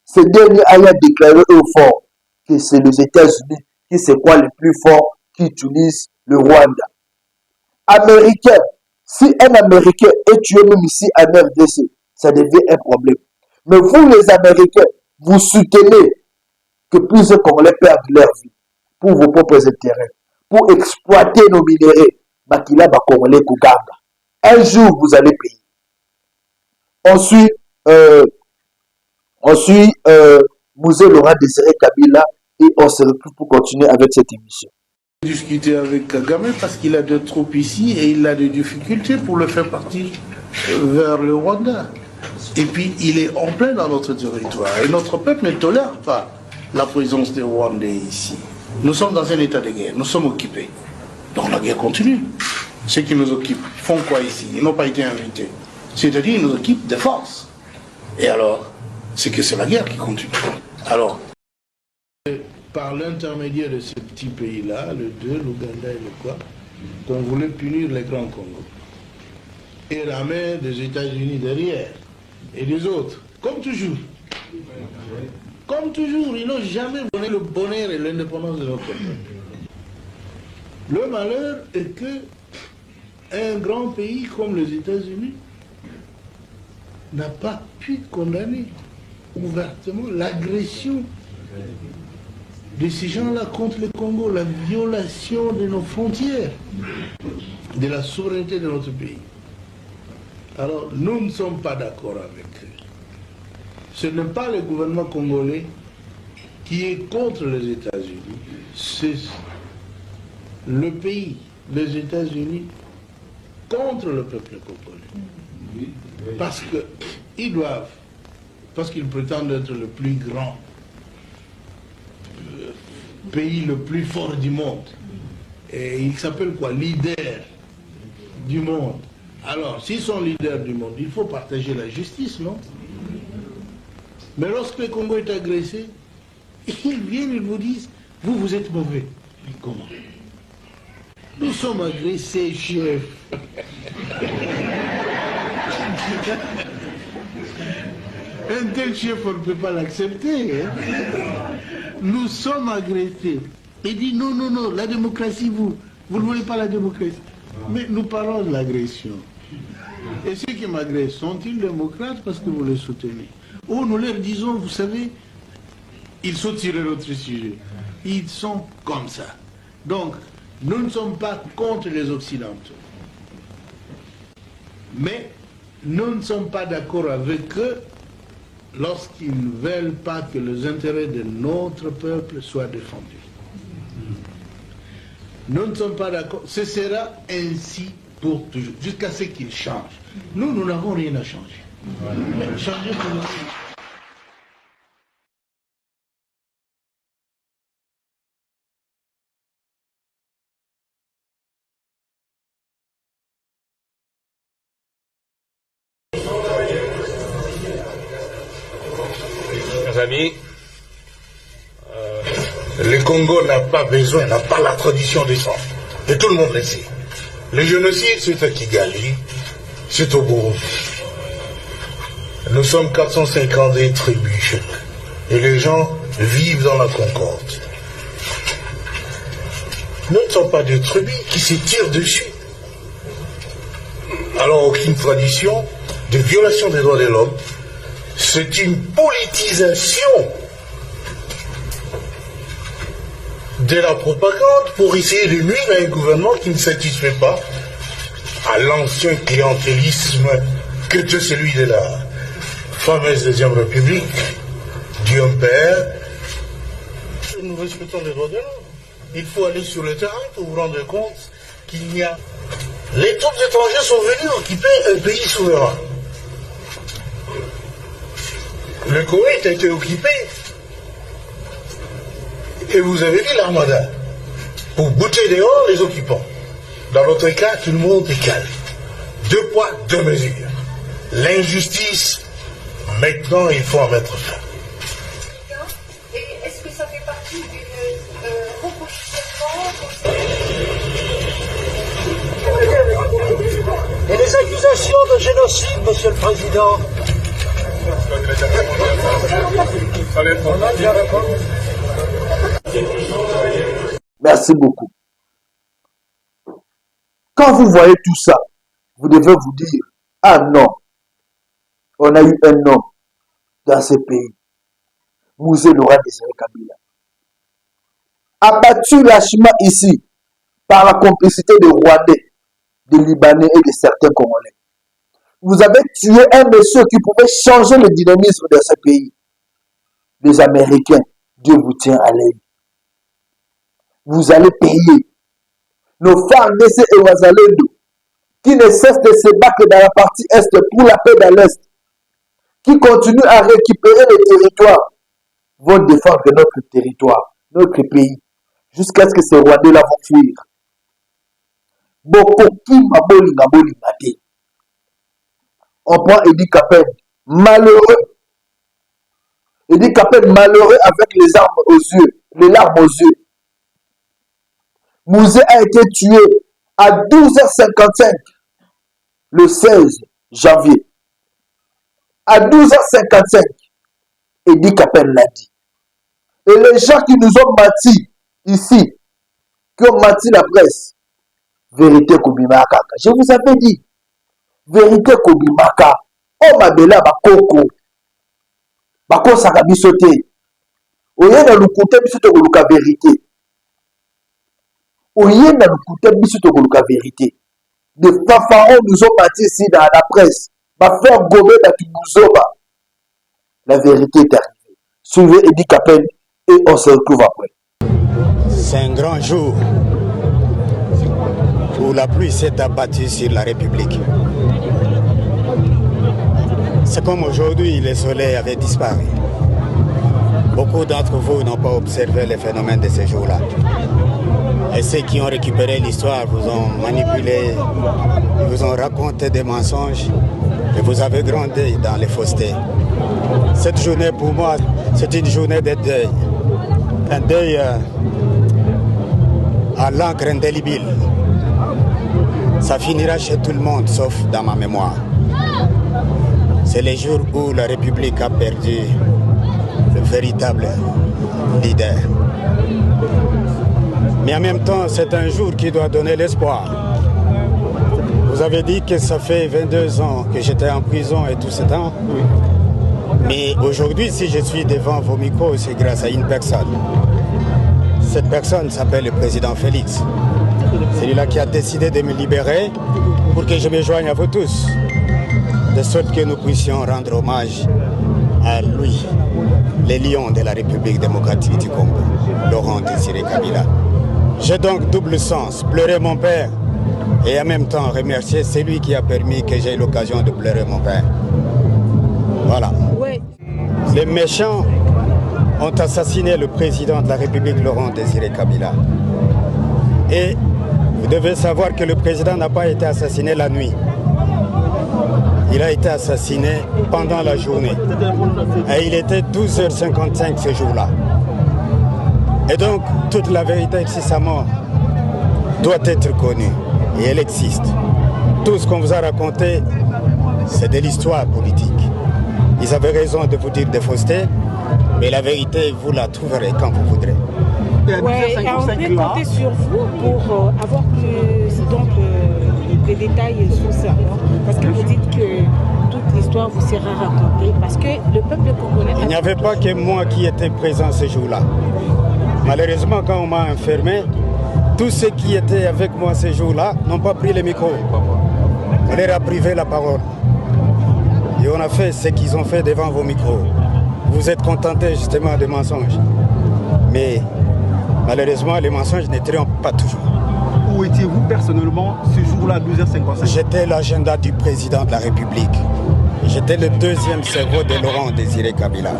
ce dernier a déclaré au fort que c'est les États-Unis qui se croient les plus forts qui utilisent le Rwanda. Américain, si un Américain est tué même ici en RDC, ça devient un problème. Mais vous, les Américains, vous soutenez que plusieurs Congolais perdent leur vie pour vos propres intérêts, pour exploiter nos minéraux. Bakila Congolais Kuganga. Un jour, vous allez payer. On suit Moussé Laurent Désiré Kabila et on se retrouve pour continuer avec cette émission. Discuter avec Kagame parce qu'il a des troupes ici et il a des difficultés pour le faire partir vers le Rwanda. Et puis il est en plein dans notre territoire et notre peuple ne tolère pas la présence des Rwandais ici. Nous sommes dans un état de guerre, nous sommes occupés. Donc la guerre continue. Ceux qui nous occupent font quoi ici? Ils n'ont pas été invités. C'est-à-dire ils nous occupent de force. Et alors, c'est que c'est la guerre qui continue. Alors, par l'intermédiaire de ces petits pays-là, le 2, l'Ouganda et le quoi, qu'on voulait punir les grands Congo. Et la main des États-Unis derrière, et des autres, comme toujours. Comme toujours, ils n'ont jamais donné le bonheur et l'indépendance de notre peuple. Le malheur est que un grand pays comme les États-Unis n'a pas pu condamner ouvertement l'agression de ces gens-là contre le Congo, la violation de nos frontières, de la souveraineté de notre pays. Alors, nous ne sommes pas d'accord avec eux. Ce n'est pas le gouvernement congolais qui est contre les États-Unis, c'est le pays, les États-Unis, contre le peuple congolais. Parce qu'ils doivent, parce qu'ils prétendent être le plus grand pays le plus fort du monde. Et ils s'appellent quoi? Leader du monde. Alors, s'ils sont leaders du monde, il faut partager la justice, non? Mais lorsque le Congo est agressé, ils viennent, ils vous disent, vous êtes mauvais. Mais comment? Nous sommes agressés, chef. Un tel chef, on ne peut pas l'accepter. Hein? Nous sommes agressés. Il dit non, non, non, la démocratie, vous ne voulez pas la démocratie. Mais nous parlons de l'agression. Et ceux qui m'agressent, sont-ils démocrates parce que vous les soutenez? Ou nous leur disons, vous savez, ils sont tirés de notre sujet. Ils sont comme ça. Donc, nous ne sommes pas contre les Occidentaux. Mais nous ne sommes pas d'accord avec eux lorsqu'ils ne veulent pas que les intérêts de notre peuple soient défendus. Nous ne sommes pas d'accord. Ce sera ainsi pour toujours, jusqu'à ce qu'ils changent. Nous n'avons rien à changer. Mais changer pour nous. chers amis, le Congo n'a pas besoin, n'a pas la tradition du sang. Et tout le monde le sait. Le génocide, c'est à Kigali, c'est au Burundi. Nous sommes 450 tribus chez nous. Et les gens vivent dans la concorde. Nous ne sommes pas des tribus qui se tirent dessus. Alors, aucune tradition de violation des droits de l'homme. C'est une politisation de la propagande pour essayer de nuire à un gouvernement qui ne satisfait pas à l'ancien clientélisme que était celui de la fameuse Deuxième République, Dieu père. Nous respectons les droits de l'homme. Il faut aller sur le terrain pour vous rendre compte qu'il y a... Les troupes étrangères sont venues occuper un pays souverain. Le Koweït a été occupé. Et vous avez vu l'armada pour bouter dehors les occupants. Dans notre cas, tout le monde est calme. 2 poids, 2 mesures. L'injustice, maintenant, il faut en mettre fin. Et est-ce que ça fait partie d'une reconstruction? Et les accusations de génocide, Monsieur le Président? Merci beaucoup. Quand vous voyez tout ça, vous devez vous dire, ah non, on a eu un homme dans ce pays, Mouzé Laurent Désiré Kabila, abattu lâchement ici par la complicité des Rwandais, des Libanais et de certains Congolais. Vous avez tué un monsieur qui pouvait changer le dynamisme de ce pays. Les Américains, Dieu vous tient à l'œil. Vous allez payer. Nos femmes et Ouazalendo, qui ne cessent de se battre dans la partie Est pour la paix dans l'Est, qui continuent à récupérer les territoires, vont défendre notre territoire, notre pays, jusqu'à ce que ces Rwandais-là vont fuir. Beaucoup qui m'a. On prend Edi Kapel, malheureux. Edi Kapel, malheureux avec les armes aux yeux, les larmes aux yeux. Mouzé a été tué à 12h55 le 16 janvier. À 12h55, Edi Kapel l'a dit. Et les gens qui nous ont menti ici, qui ont menti la presse, vérité Kobimaka. Je vous avais dit, vérité Kobimaka. Oh Mabela Bakoko. Bako Sakabisote. Oye na lukote bisoto koluka vérité. Oye na lukote bisoto koluka vérité. Des fanfarons nous ont menti ici dans la presse. Va faire gober dans Kibuzoba. La vérité est arrivée. Suivez Edi Kapel et on se retrouve après. C'est un grand jour où la pluie s'est abattue sur la République. C'est comme aujourd'hui, le soleil avait disparu. Beaucoup d'entre vous n'ont pas observé les phénomènes de ces jours-là. Et ceux qui ont récupéré l'histoire vous ont manipulé, vous ont raconté des mensonges et vous avez grandi dans les faussetés. Cette journée, pour moi, c'est une journée de deuil. Un deuil à l'encre indélébile. Ça finira chez tout le monde, sauf dans ma mémoire. C'est les jours où la République a perdu le véritable leader. Mais en même temps, c'est un jour qui doit donner l'espoir. Vous avez dit que ça fait 22 ans que j'étais en prison et tout ce temps. Mais aujourd'hui, si je suis devant vos micros, c'est grâce à une personne. Cette personne s'appelle le président Félix. C'est lui-là qui a décidé de me libérer pour que je me joigne à vous tous. De sorte que nous puissions rendre hommage à lui, les lions de la République démocratique du Congo, Laurent Désiré Kabila. J'ai donc double sens, pleurer mon père et en même temps remercier celui qui a permis que j'aie l'occasion de pleurer mon père. Voilà. Oui. Les méchants ont assassiné le président de la République, Laurent Désiré Kabila. Et vous devez savoir que le président n'a pas été assassiné la nuit. Il a été assassiné pendant la journée. Et il était 12h55 ce jour-là. Et donc, toute la vérité sur sa mort doit être connue. Et elle existe. Tout ce qu'on vous a raconté, c'est de l'histoire politique. Ils avaient raison de vous dire des faussetés, mais la vérité, vous la trouverez quand vous voudrez. Ouais, on peut compter sur vous pour avoir plus des détails sur ça. Parce que vous dites que toute l'histoire vous sera racontée. Parce que le peuple congolais... Il n'y avait pas que moi qui étais présent ce jour-là. Malheureusement, quand on m'a enfermé, tous ceux qui étaient avec moi ce jour-là n'ont pas pris le micro. On leur a privé la parole. Et on a fait ce qu'ils ont fait devant vos micros. Vous êtes contentés justement des mensonges. Mais malheureusement, les mensonges ne triomphent pas toujours. Où étiez-vous personnellement ce jour-là à 12h55? J'étais l'agenda du président de la République. J'étais le deuxième cerveau de Laurent Désiré Kabila.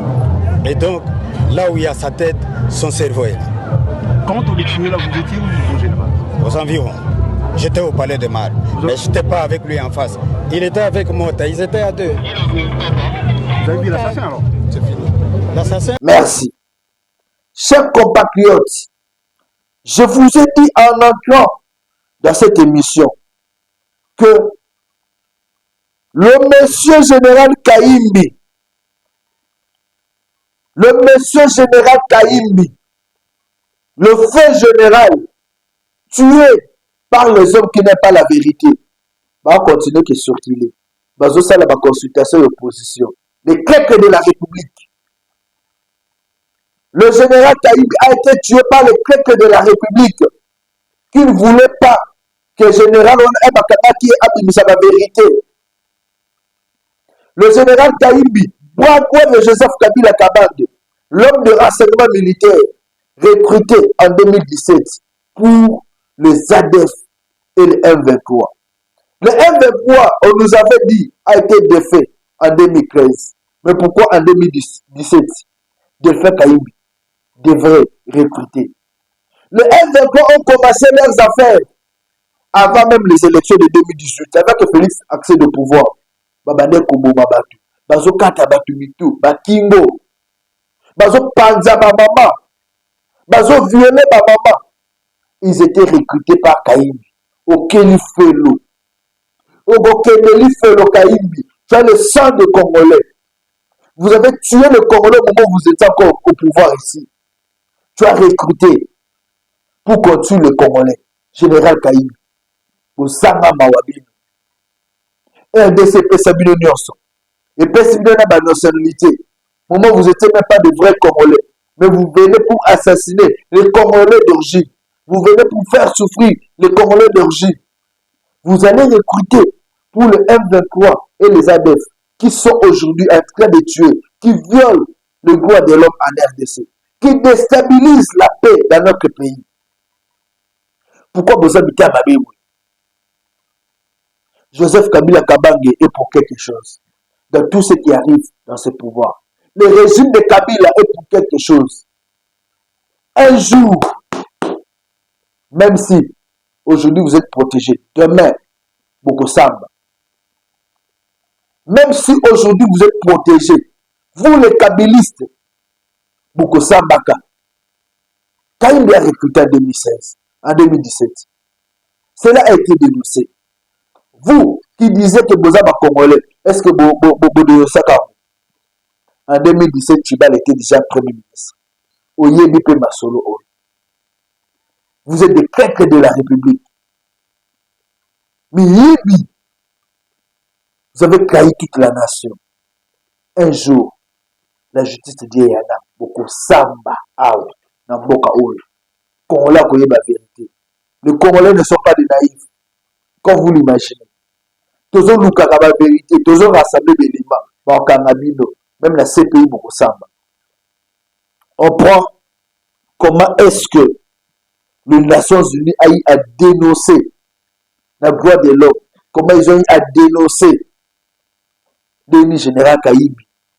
Et donc, là où il y a sa tête, son cerveau est là. Quand on est tué là, vous étiez où vous bougez là-bas? Aux environs. J'étais au palais de Mar. Mais je n'étais pas avec lui en face. Il était avec Mota. Ils étaient à deux. Vous avez vu l'assassin alors? C'est fini. L'assassin? Merci. Chers compatriotes, je vous ai dit en entrant dans cette émission que le monsieur général Kaimbi, le feu général, tué par les hommes qui n'aiment pas la vérité, va continuer de circuler. Va ça la consultation et opposition. Les clés de la République. Le général Kaimbi a été tué par les clés de la République qui ne voulaient pas que le général Bakataki ait la vérité. Le général Kaimbi, bravo de Joseph Kabila Kabande, l'homme de renseignement militaire recruté en 2017 pour les ADF et le M23. Le M23, on nous avait dit, a été défait en 2013. Mais pourquoi en 2017, défait Kaimbi devrait recruter? Le M23 ont commencé leurs affaires avant même les élections de 2018, avant que Félix accède au pouvoir. Babane Kombo Babatu, Bazo Kata Batumitu, Bakingo, Bazo Panza Mama, Bazo Violet Mama. Ils étaient recrutés par Kaimbi. Okeli Felo. Okeli Felo Kaimbi. Tu as le sang de Congolais. Vous avez tué le Congolais au moment où vous étiez encore au pouvoir ici. Tu as recruté pour qu'on tue le Congolais. Général Kaimbi. Osanga Mawabino. RDC Sabino Nyonso. Et Sabino n'a pas de nationalité. Au moment où vous n'étiez même pas de vrais Congolais. Mais vous venez pour assassiner les Congolais d'origine. Vous venez pour faire souffrir les Congolais d'origine. Vous allez recruter pour le M23 et les ADF qui sont aujourd'hui en train de tuer, qui violent le droit de l'homme en RDC, qui déstabilisent la paix dans notre pays. Pourquoi vous habitez à Mabéou? Joseph Kabila Kabange est pour quelque chose. Dans tout ce qui arrive dans ce pouvoir. Le régime de Kabila est pour quelque chose. Un jour, même si aujourd'hui vous êtes protégés, demain, Bokosamba. Même si aujourd'hui vous êtes protégés, vous les kabilistes, Bokosambaka, Kaimbi a recruté en 2016, en 2017. Cela a été dénoncé. Vous qui disiez que vous êtes Congolais, est-ce que vous en 2017, Chibal était déjà Premier ministre. Oyebipe Masolo. Vous êtes des traîtres de la République. Mais Yebi, vous avez trahi toute la nation. Un jour, la justice dit Yana, beaucoup samba, aou, namboka oul. Congolais a la vérité. Les Congolais ne sont pas des naïfs, comme vous l'imaginez. Tous ont la vérité, tous ont rassemblé des éléments, même la CPI beaucoup samba. On prend comment est-ce que les Nations Unies a dénoncé la droit de l'homme, comment ils ont eu à dénoncer le général Kaimbi,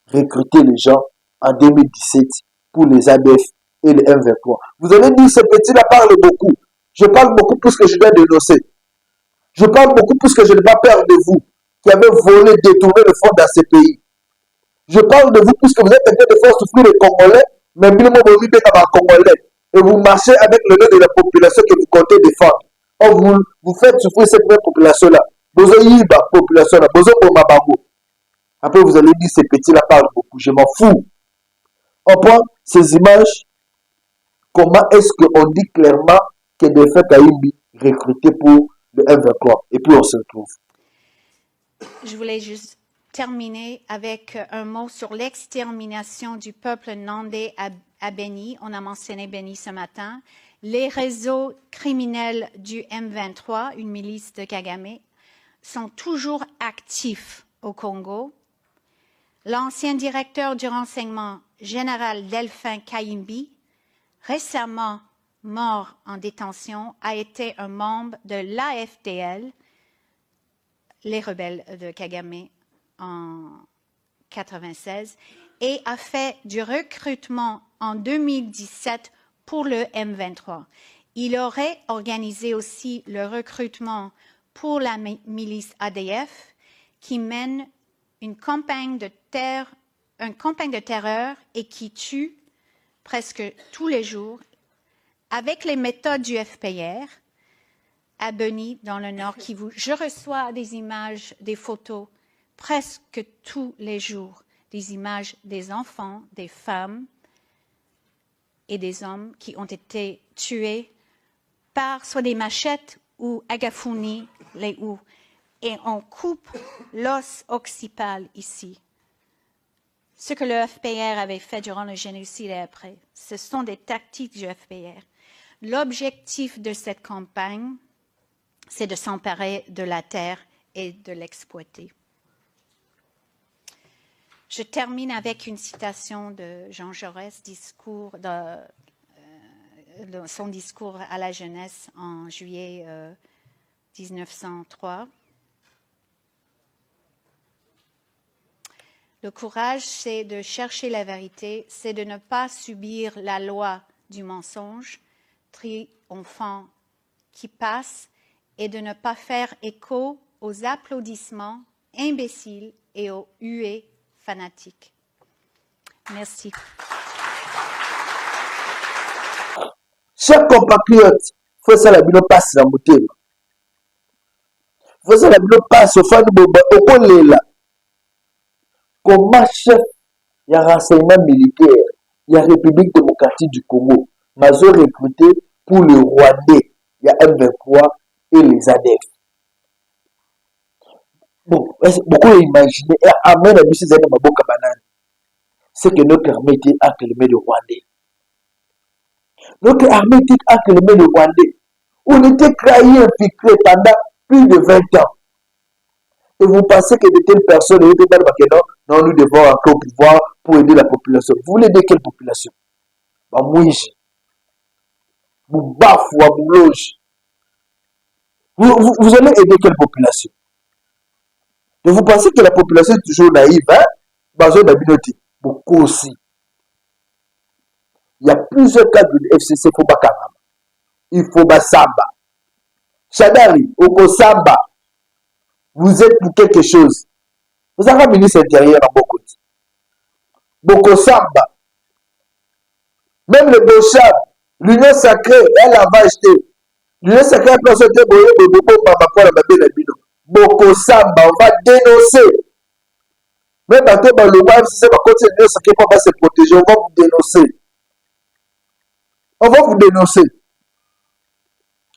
recruter les gens en 2017 pour les ADF et les M23. Vous avez dit, ce petit-là parle beaucoup. Je parle beaucoup plus que je dois dénoncer. Je parle beaucoup plus que je n'ai pas peur de vous, qui avait volé, détourné le fonds dans ces pays. Je parle de vous puisque vous êtes en train de faire souffrir les Congolais, mais Congolais. Et vous marchez avec le nom de la population que vous comptez défendre. Or, vous faites souffrir cette même population-là. Population-là. Après, vous allez dire, ces petits-là parlent beaucoup. Je m'en fous. On prend ces images. Comment est-ce qu'on dit clairement que Delphin Kayimbi recruté pour le M23? Et puis, on se retrouve. Je voulais juste terminer avec un mot sur l'extermination du peuple nandais à Beni. On a mentionné Beni ce matin. Les réseaux criminels du M23, une milice de Kagame, sont toujours actifs au Congo. L'ancien directeur du renseignement général Delphin Kayimbi, récemment mort en détention, a été un membre de l'AFDL, les rebelles de Kagame, en 1996, et a fait du recrutement en 2017 pour le M23. Il aurait organisé aussi le recrutement pour la milice ADF qui mène une campagne de terreur et qui tue presque tous les jours avec les méthodes du FPR à Beni, dans le Nord Kivu. Je reçois des images, des photos presque tous les jours, des images des enfants, des femmes et des hommes qui ont été tués par soit des machettes ou agafuni, les houes. Et on coupe l'os occipal ici. Ce que le FPR avait fait durant le génocide et après, ce sont des tactiques du FPR. L'objectif de cette campagne, c'est de s'emparer de la terre et de l'exploiter. Je termine avec une citation de Jean Jaurès, son discours à la jeunesse en juillet 1903. Le courage, c'est de chercher la vérité, c'est de ne pas subir la loi du mensonge triomphant qui passe et de ne pas faire écho aux applaudissements imbéciles et aux huées fanatiques. Merci. Chers compatriotes, faut ça la bino passe la motema. Faut ça la bino passe au fan boba okolela. Comment chef il y a renseignement militaire, il y a République démocratique du Congo, mazo recruté pour le Rwandais, il y a M23 et les ADF. Bon, beaucoup imaginez, amen à Monsieur Zane Maboka Banane, c'est que notre armée était acclamée de Rwandais. Notre armée était acclamée de Rwandais. On était trahis, infiltrés pendant plus de 20 ans. Et vous pensez que de telles personnes, non, nous devons entrer au pouvoir pour aider la population. Vous voulez aider quelle population? Bamouiji. Vous bafou, vous loge. Vous allez aider quelle population? Et vous pensez que la population est toujours naïve, hein? Besoin d'habinoté. Beaucoup aussi. Il y a plusieurs cas de FCC Fobakarama. Il faut Basamba. Chadari, Okosamba. Vous êtes pour quelque chose. Vous avez un ministre intérieur à Boko. Boko Samba. Même le Bochab, l'Union sacrée, elle a acheté. L'Union sacrée a présenté Boko Samba, on va dénoncer. Même à toi, le web, si c'est pas côté de l'Union sacrée, on va se protéger, on va vous dénoncer. On va vous dénoncer.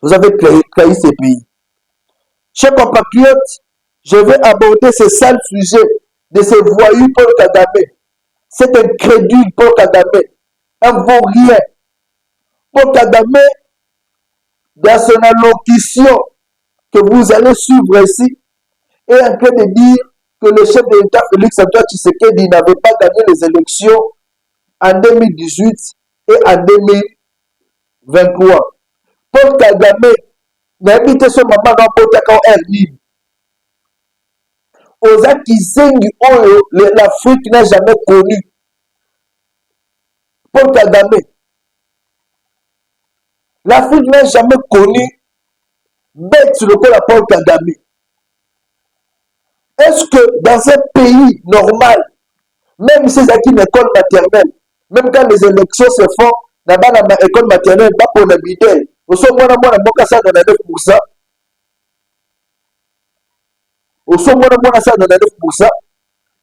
Vous avez trahi ces pays. Chers compatriotes, je vais aborder ce sale sujet de ce voyou Paul Kagame. C'est incrédule Paul Kagame. Un vaurien. Paul Kagame, dans son allocution que vous allez suivre ici, est en train de dire que le chef de l'État Félix Antoine Tshisekedi n'avait pas gagné les élections en 2018 et en 2023. Paul Kagame n'a habité son maman dans Potaka Ernie. Aux Akizengi, l'Afrique n'a jamais connu. Paul Kagame. L'Afrique n'a jamais connu bête sur le col à Paul Kagame. Est-ce que dans un pays normal, même si c'est une école maternelle, même quand les élections se font, dans l'école maternelle, pas pour la bidelle, au sommet, moi, ça donne 9%. Au sommet, moi, ça donne 9%.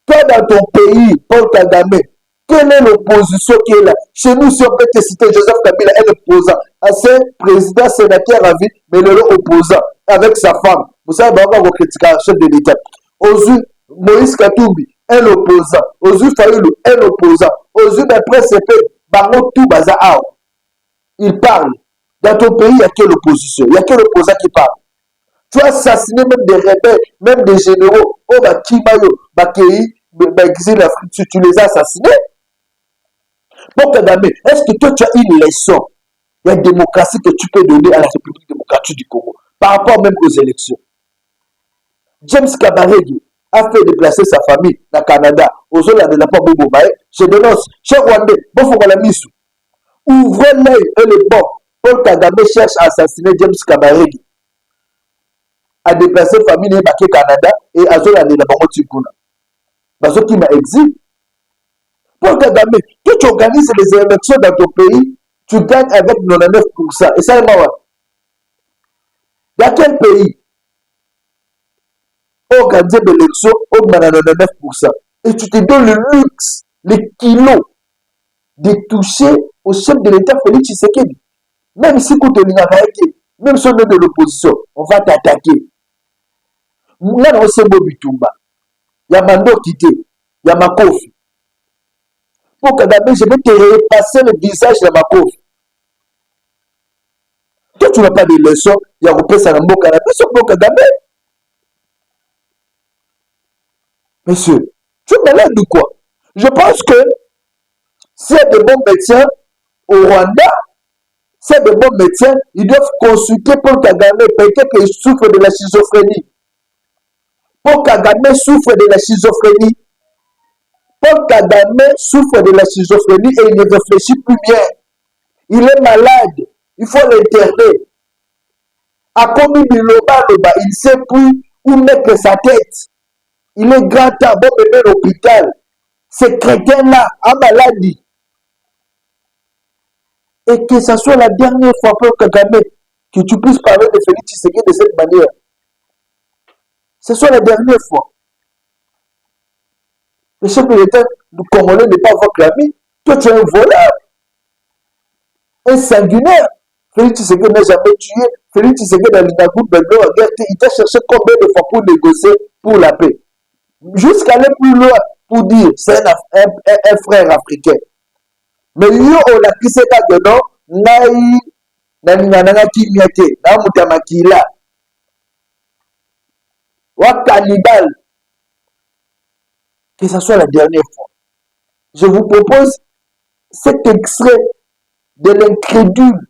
Toi, dans ton pays, Paul Kagame, quelle est l'opposition qui est là? Chez nous, si on peut te citer Joseph Kabila, est l'opposant. C'est président, sénateur à vie, mais le opposant, avec sa femme. Vous savez, on va critiquer le chef de l'État. Ozu, Moïse Katumbi, est l'opposant. Ozu Fayoulou, est l'opposant. Ozu, d'après ses pays, Bango tout Bazaar. Il parle. Dans ton pays, il n'y a que l'opposition. Il n'y a que l'opposant qui parle. Tu as assassiné même des rebelles, même des généraux. Oh, bah, Kimayo, Bakei, exil Afrique, tu les as assassinés. Bon, Kagame, est-ce que toi, tu as une leçon de la démocratie que tu peux donner à la République démocratique du Congo par rapport même aux élections? James Kabarege a fait déplacer sa famille au Canada. Aux zones de la part de Bobaye. Je dénonce. Cher Rwandais, bon, faut qu'on la mise. Ouvrez l'œil et le bon. Paul Kagame cherche à assassiner James Kabarege. A déplacé la famille au Canada et à zone de la part de Tikuna. Parce qu'il m'a exilé. Paul Kagame, toi tu organises les élections dans ton pays, tu gagnes avec 99%. Et ça est marrant. Dans quel pays organiser des élections au 99%? Et tu te donnes le luxe, les kilos, de toucher au chef de l'État Félix Tshisekedi. Même si tu es même si on est de l'opposition, on va t'attaquer. Là, on sait Bobitumba. Il y a Mando Kité, il y a Makofi. Pour Kagame, je vais te repasser le visage de Makofi. Toi, tu n'as pas de leçons, il y a repris ça dans mon canapé, c'est pour Kagame. Monsieur, tu es malade ou quoi? Je pense que s'il y a de bons médecins au Rwanda, s'il y a de bons médecins, ils doivent consulter Paul Kagame, peut-être qu'il souffre de la schizophrénie. Paul Kagame souffre de la schizophrénie. Paul Kagame souffre de la schizophrénie et il ne réfléchit plus bien. Il est malade. Il faut l'interner. À Komi Biloba, il ne sait plus où mettre sa tête. Il est grand temps, bon bébé à l'hôpital. Ce crétin-là a maladie. Et que ce soit la dernière fois, Paul Kagame, que tu puisses parler de Félix Tshisekedi de cette manière. Ce soit la dernière fois. Le chef de l'État congolais n'est pas votre ami. Toi, tu es un voleur. Un sanguinaire. Félix Tshisekedi n'a jamais tué. Félix Tshisekedi a l'Inagout, il t'a cherché combien de fois pour négocier pour la paix. Jusqu'à aller plus loin pour dire c'est un frère africain. Mais yo, on a pris cet agneau, n'a kimiate, n'a mutamakila. Wa cannibale. Que ce soit la dernière fois. Je vous propose cet extrait de l'incrédule,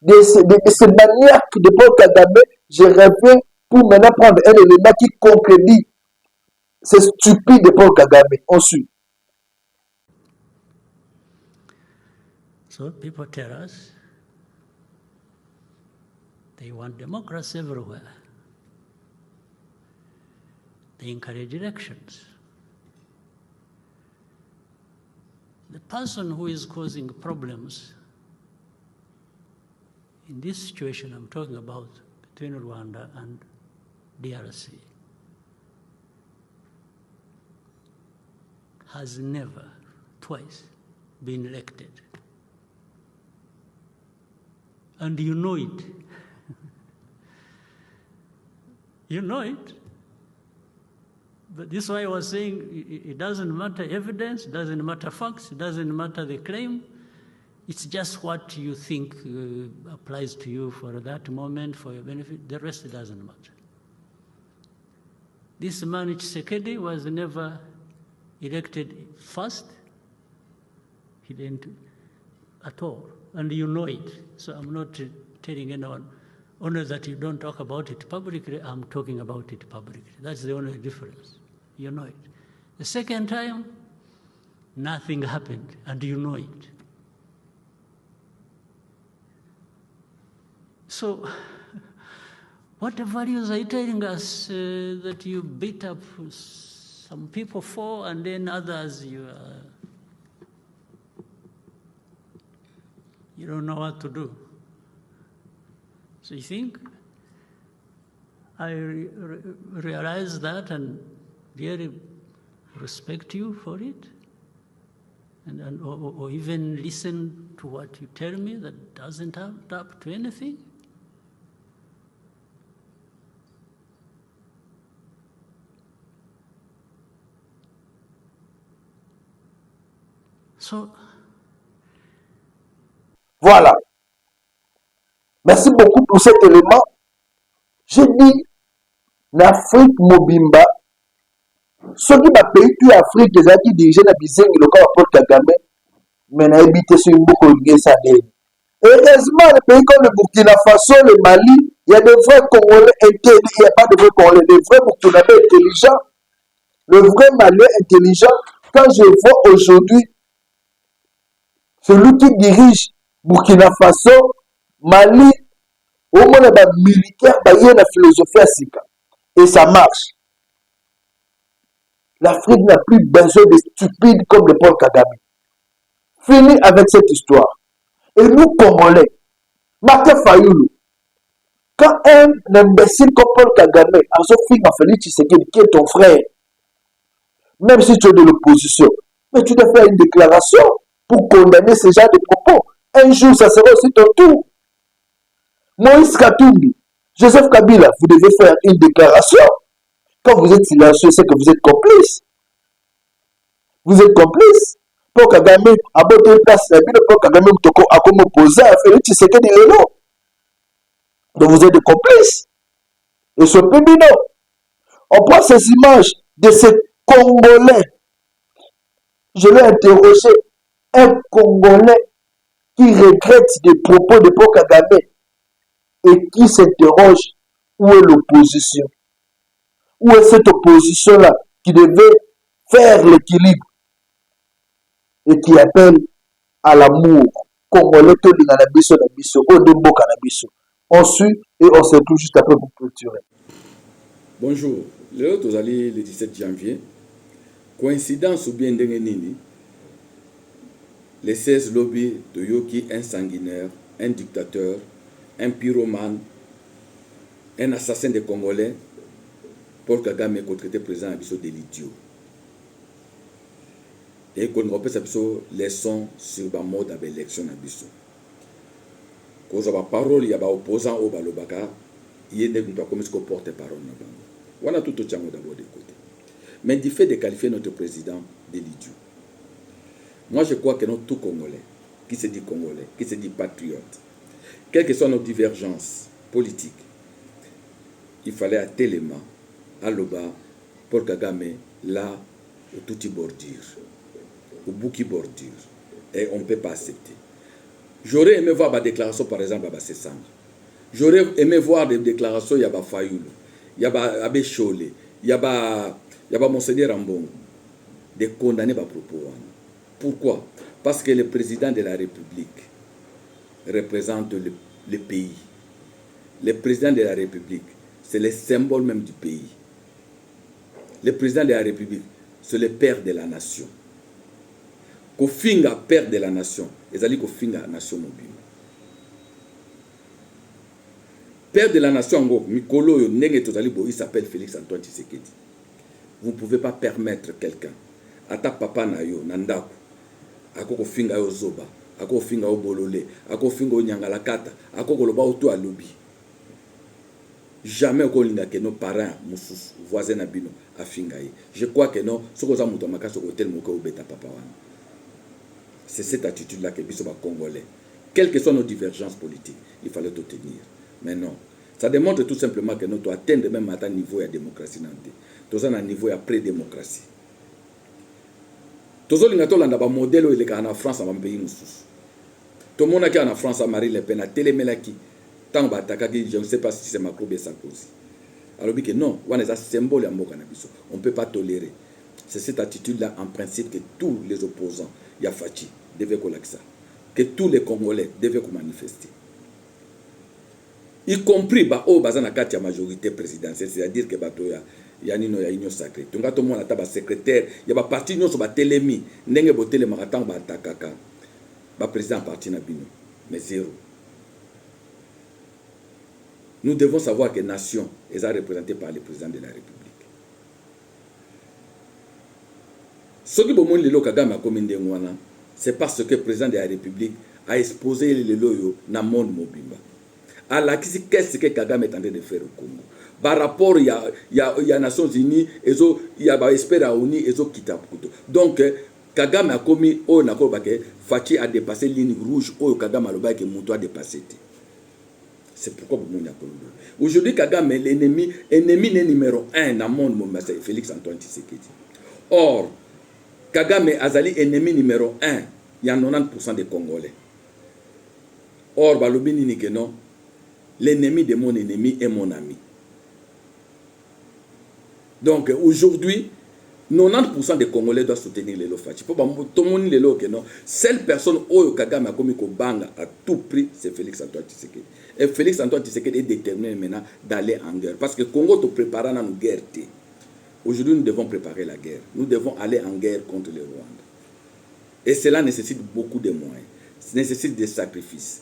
de ce maniaque de Paul Kagame. Je reviens pour maintenant prendre un élément qui contredit ce stupide de Paul Kagame. On suit. So people tell us they want democracy everywhere. They encourage elections. The person who is causing problems in this situation I'm talking about between Rwanda and DRC has never, twice, been elected. And you know it. You know it. But this is why I was saying it doesn't matter evidence, doesn't matter facts, it doesn't matter the claim. It's just what you think applies to you for that moment, for your benefit. The rest doesn't matter. This man, Tshisekedi, was never elected first. He didn't at all. And you know it. So I'm not telling anyone, only that you don't talk about it publicly, I'm talking about it publicly. That's the only difference. You know it. The second time, nothing happened, and you know it. So What values are you telling us that you beat up some people for, and then others you don't know what to do? So you think I realize that and really respect you for it, or even listen to what you tell me that doesn't add up to anything? So, voilà. Merci beaucoup pour cet élément. J'ai dit, l'Afrique mobimba, ceux qui m'ont payé tout l'Afrique, les gens qui dirigeaient la Bizeng, le corps Paul Kagame, mais n'a habité sur une boucle de Sadé. Heureusement, les pays comme le Burkina Faso, le Mali, il y a des vrais Congolais intelligents, il n'y a pas de vrais Congolais, des vrais Burkinabés intelligents, le vrai Malien intelligent. Quand je vois aujourd'hui celui qui dirige Burkina Faso, Mali, au moins les militaires, il y a la philosophie à Sika. Et ça marche. L'Afrique n'a plus besoin de stupides comme le Paul Kagame. Fini avec cette histoire. Et nous, Congolais, Martin Fayoulou, quand un imbécile comme Paul Kagame, en ce film, Félix Tshisekedi, qui est ton frère, même si tu es de l'opposition, mais tu dois faire une déclaration pour condamner ce genre de propos. Un jour, ça sera aussi ton tour. Moïse Katumbi, Joseph Kabila, vous devez faire une déclaration. Quand vous êtes silencieux, c'est que vous êtes complice. Vous êtes complice. Paul Kagame, à votre place, Paul Kagame, a comme opposé à Félix Tshisekedi Lelo. Donc vous êtes des complices. Et ce Pébino, on prend ces images de ces Congolais. Je l'ai interrogé. Un Congolais qui regrette des propos de Paul Kagame et qui s'interroge où est l'opposition. Où est cette opposition-là qui devait faire l'équilibre et qui appelle à l'amour Congolais que le cannabis, on suit et on se retrouve juste après pour clôturer. Bonjour, le 17 janvier, coïncidence ou bien nini, les 16 lobbies de Yoki, un sanguinaire, un dictateur, un pyromane, un assassin des Congolais, Paul Kagame est traité président à Bisso de l'idiot. Et qu'on repère ça les sons sur le mode d'élection à Bisso. Quand on a parole, il y a des opposants au Balobaka, il y a des porte-parole. On a tout au d'abord de côté. Mais du fait de qualifier notre président de l'idiot. Moi, je crois que notre tout Congolais, qui se dit Congolais, qui se dit patriote, quelles que soient nos divergences politiques, il fallait à Téléma, à Loba, Paul Kagame, là, au touti bordure, au bouki bordure. Et on ne peut pas accepter. J'aurais aimé voir ma déclaration, par exemple, à Sessang. J'aurais aimé voir des déclarations, il y a Fayoulou, il y a Abbé Cholé, il y a Monseigneur Ambongo, de condamner ma propos. Pourquoi? Parce que le président de la République représente le pays. Le président de la République, c'est le symbole même du pays. Le président de la République, c'est le père de la nation. Kofinga, père de la nation, et Zali Kofinga, nation mobile. Père de la nation, Mikolo, il s'appelle Félix Antoine Tshisekedi. Vous ne pouvez pas permettre quelqu'un, à ta papa Nayo, Nandaku, ako kofinga yo zoba, ako kofinga yo bolole, ako kofinga yo nyangalakata, ako koloba oto a lobby. Jamais ko linga que nos parents, mususu, voisins na bino afinga yi. Je crois que non, ce que ça muto makaso hotel moko obeta papa wana. C'est cette attitude là que biso ba congolais. Quelles que soient nos divergences politiques, il fallait tout tenir. Mais non, ça démontre tout simplement que nous doit atteindre même à un niveau de démocratie nanti. Tous un niveau de pré-démocratie. Tous les gens qui ont un modèle en France, en pays mususu. Tout le monde qui est en France, Marine Le Pen, a télémélaki. Tant je ne sais pas si c'est Macron ou Sarkozy. Alors que non, on est un symbole on ne peut pas tolérer. C'est cette attitude-là, en principe, que tous les opposants, Yafati, devaient coller ça. Que tous les Congolais devaient manifester. y compris au bazana kati ya majorité présidentielle, c'est-à-dire que bato ya nino ya union sacrée. Tunga to mona ta ba secrétaire, ya ba parti nyonso ba telemi, ndenge bo telema katang ba takaka. Ba président parti na bino, mais zéro. Nous devons savoir que nation est représentée par le président de la République. Ce qui bomoni lelo Kagame a commis ndengwana, c'est parce que le président de la République a exposé le loyo na monde mobimba. Alors, qu'est-ce que Kagame est en train de faire au Congo? Par rapport, il y a Nations Unies, il y a Espera Uni, et donc, Kagame a commis, Fachi a dépassé la ligne rouge, Kagame a dépassé. C'est pourquoi vous m'avez dit. Aujourd'hui, Kagame est l'ennemi numéro 1 dans le monde, c'est Félix Antoine Tshisekedi. Or, Kagame Azali ennemi numéro 1, il y a 90% des Congolais. Or, Balobini ni que non, l'ennemi de mon ennemi est mon ami. Donc aujourd'hui, 90% des Congolais doivent soutenir les Lofachi. Pour tout le monde, les que non, seule personne où Kagame a commis au banga à tout prix, c'est Félix Antoine Tshisekedi. Et Félix Antoine Tshisekedi est déterminé maintenant d'aller en guerre. Parce que le Congo te prépare à une guerre. Aujourd'hui, nous devons préparer la guerre. Nous devons aller en guerre contre le Rwanda. Et cela nécessite beaucoup de moyens. Ça nécessite des sacrifices.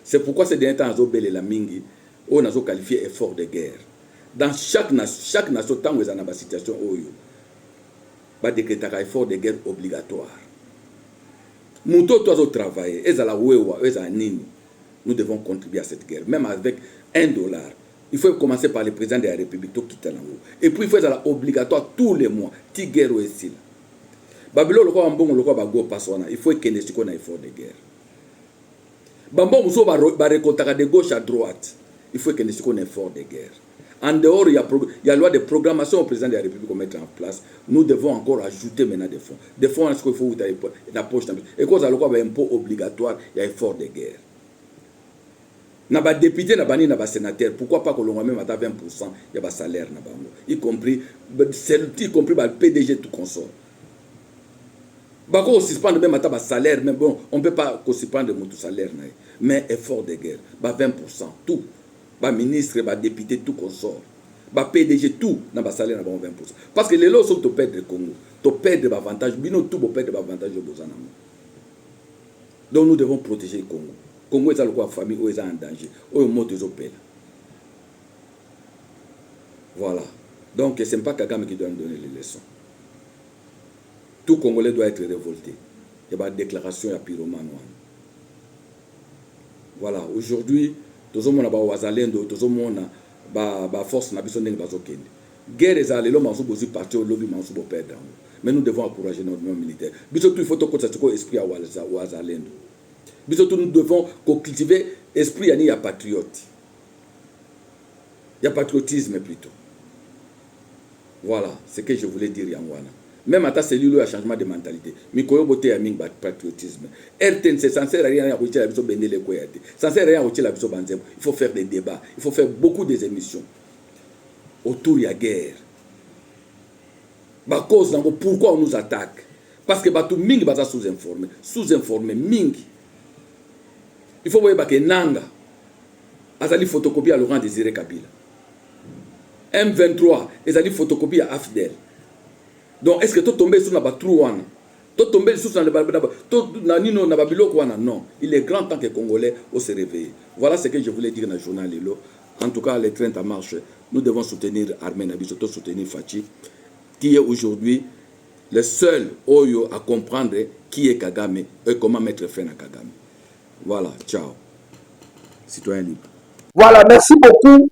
C'est pourquoi ces derniers temps, la Mingi, on a qualifié effort de guerre. Dans chaque nation, tant que vous avez une situation, va décréter un effort de guerre obligatoire. Nous devons contribuer à cette guerre, même avec $1. Il faut commencer par le président de la République. Et puis il faut être obligatoire tous les mois. Il faut qu'il y ait un effort de guerre. Bambon Mousso va récolter de gauche à droite. Il faut qu'il y ait un effort de guerre. En dehors, il y a la loi de programmation au président de la République qu'on met en place. Nous devons encore ajouter maintenant des fonds. Des fonds, est-ce qu'il faut la poche. Et quand ça a un impôt obligatoire, il y a un effort de guerre. N'a pas député, n'a pas ni n'a pas sénateur. Pourquoi pas que l'on même à 20%, il y a un salaire, y compris le PDG tout consort. On suspend même à salaire, mais bon, on ne peut pas suspendre mon salaire. Mais effort de guerre, 20%, tout. Ministre, député, tout consort. PDG, tout, dans le salaire, 20%. Parce que les lots sont au perdre le Congo. Tu perds l'avantage, bino tout pour perdre l'avantage au Bozanamo. Donc nous devons protéger le Congo. Le Congo est la famille, où est en danger, où est mort des opéras. Voilà. Donc ce n'est pas Kagame qui doit nous donner les leçons. Tout Congolais doit être révolté. Il y a une déclaration à Pyromane. Voilà. Aujourd'hui, tout le monde a Wazalendo, tout le monde a force na biso ndenge bazokende. Guerre ezali lo manzo bozu parti au lobby manzo bo perdre. Mais nous devons encourager notre militaire. Biso tout il faut que ça soit esprit à Wazalendo. Biso tout nous devons cultiver esprit yani ya patriote. Il y a patriotisme plutôt. Voilà, c'est ce que je voulais dire Yangwana. Même à ta cellule, il y a un changement de mentalité. Mais il y a un patriotisme. RTN, c'est censé rien à il faut faire des débats. Il faut faire beaucoup d'émissions. Autour de la guerre. Pourquoi on nous attaque? Parce que tout le monde est sous-informé. Sous-informé, Mingi. Il faut voir que Nanga a une photocopie à Laurent Désiré Kabila. M23, ils ont une photocopie à Afdel. Donc, est-ce que tu tombes sur la trou? Tu tombes sur la non. Il est grand temps que les Congolais se réveillent. Voilà ce que je voulais dire dans le journal. En tout cas, les trains en marche. Nous devons soutenir Armée Nabi, surtout soutenir Fachi, qui est aujourd'hui le seul Oyo à comprendre qui est Kagame et comment mettre fin à Kagame. Voilà, ciao. Citoyen libre. Voilà, merci beaucoup.